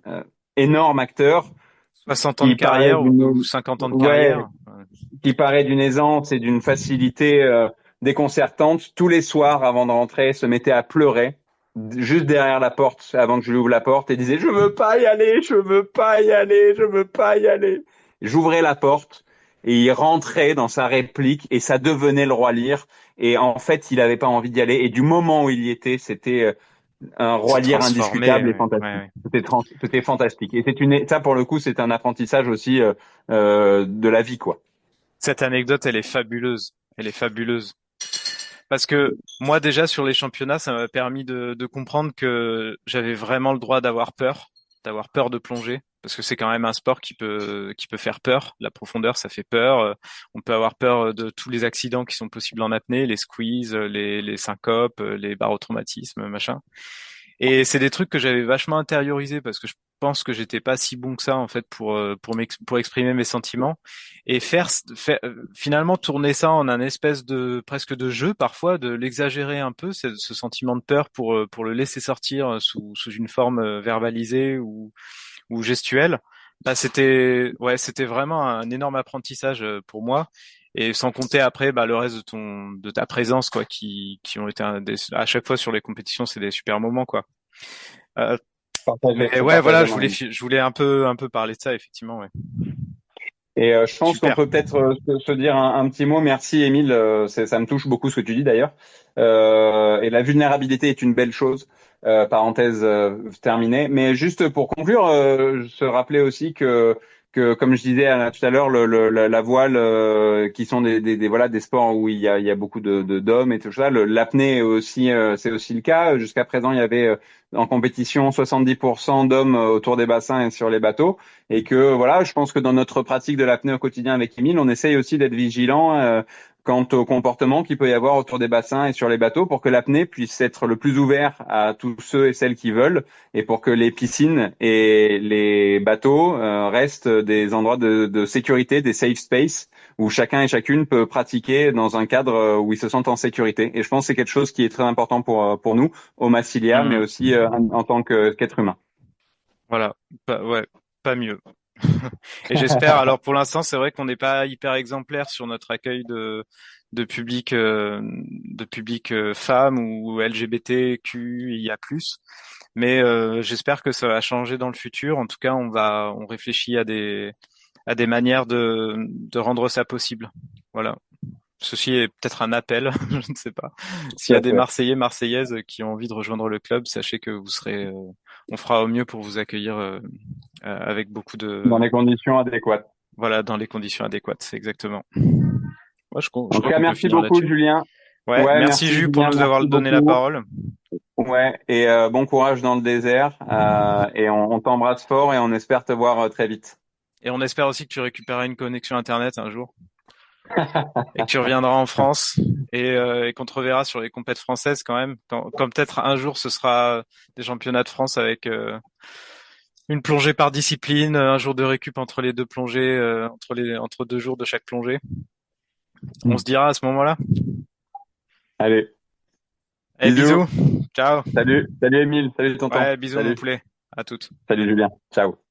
D: énorme acteur
C: 60 ans de
D: qui paraît
C: carrière ou
D: d'une
C: 50 ans de
D: ouais,
C: carrière. Ouais.
D: qui paraît d'une aisance et d'une facilité déconcertante. Tous les soirs, avant de rentrer, se mettait à pleurer juste derrière la porte, avant que je lui ouvre la porte, et disait: je veux pas y aller, je veux pas y aller, je veux pas y aller. J'ouvrais la porte et il rentrait dans sa réplique et ça devenait le roi Lear. Et en fait, il avait pas envie d'y aller. Et du moment où il y était, c'était un
C: Se
D: roi Lear
C: transformer,
D: indiscutable et
C: ouais,
D: fantastique.
C: ouais.
D: C'était fantastique. Et ça pour le coup, c'est un apprentissage aussi de la vie, quoi.
C: Cette anecdote, elle est fabuleuse. Elle est fabuleuse. Parce que moi déjà sur les championnats, ça m'a permis de comprendre que j'avais vraiment le droit d'avoir peur de plonger, parce que c'est quand même un sport qui peut faire peur. La profondeur, ça fait peur. On peut avoir peur de tous les accidents qui sont possibles en apnée, les squeezes, les syncopes, les barotraumatismes, machin. Et c'est des trucs que j'avais vachement intériorisé parce que je pense que j'étais pas si bon que ça en fait pour exprimer mes sentiments et finalement tourner ça en un espèce de presque de jeu parfois, de l'exagérer un peu ce sentiment de peur pour le laisser sortir sous une forme verbalisée ou gestuelle. Bah c'était vraiment un énorme apprentissage pour moi. Et sans compter après le reste de ta présence quoi qui ont été à chaque fois sur les compétitions, c'est des super moments quoi. Euh,
D: Partagé,
C: mais
D: c'est
C: ouais, voilà,
D: partagé, mon ami.
C: je voulais un peu parler de ça, effectivement, ouais.
D: Et je pense qu'on
C: Super.
D: peut peut-être se dire un petit mot. Merci, Émile. Ça me touche beaucoup ce que tu dis d'ailleurs. Et la vulnérabilité est une belle chose. Parenthèse terminée. Mais juste pour conclure, se rappeler aussi que comme je disais tout à l'heure, la voile, qui sont voilà des sports où il y a beaucoup d'hommes et tout ça. L'apnée est aussi, c'est aussi le cas. Jusqu'à présent, il y avait en compétition 70% d'hommes autour des bassins et sur les bateaux. Et que voilà, je pense que dans notre pratique de l'apnée au quotidien avec Émile, on essaye aussi d'être vigilant quant au comportement qu'il peut y avoir autour des bassins et sur les bateaux pour que l'apnée puisse être le plus ouvert à tous ceux et celles qui veulent et pour que les piscines et les bateaux restent des endroits de sécurité, des safe space où chacun et chacune peut pratiquer dans un cadre où ils se sentent en sécurité. Et je pense que c'est quelque chose qui est très important pour nous, au Massilia, mais
C: Mhm.
D: aussi en tant qu'être humain.
C: Voilà. Ouais, pas mieux. Et j'espère, alors pour l'instant, c'est vrai qu'on n'est pas hyper exemplaire sur notre accueil de public femmes ou LGBTQIA+. Mais j'espère que ça va changer dans le futur. En tout cas, on réfléchit à des manières de rendre ça possible. Voilà. Ceci est peut-être un appel, je ne sais pas. S'il
D: Tout
C: y a
D: à
C: des
D: fait.
C: Marseillais, Marseillaises qui ont envie de rejoindre le club, sachez que vous serez, on fera au mieux pour vous accueillir avec beaucoup
D: Dans
C: de,
D: les conditions adéquates.
C: voilà, dans les conditions adéquates, c'est exactement. Moi, je
D: En tout
C: crois
D: cas,
C: qu'on peut
D: merci
C: finir
D: beaucoup,
C: là-dessus.
D: Julien.
C: Ouais,
D: Ouais,
C: merci
D: merci,
C: Jus pour
D: Julien,
C: nous avoir
D: merci
C: donné la
D: beaucoup.
C: parole.
D: Ouais, et bon courage dans le désert. Et on t'embrasse fort et on espère te voir très vite.
C: Et on espère aussi que tu récupéreras une connexion Internet un jour. et que tu reviendras en France et qu'on te reverra sur les compètes françaises quand même. Quand peut-être un jour ce sera des championnats de France avec une plongée par discipline, un jour de récup entre les deux plongées, entre 2 jours de chaque plongée. On se dira à ce moment-là.
D: Allez,
C: Eh, bisous.
D: bisous.
C: Ciao.
D: Salut, salut Émile, salut tonton.
C: Ouais, bisous mon
D: Salut,
C: poulet. À toutes.
D: salut Julien. Ciao.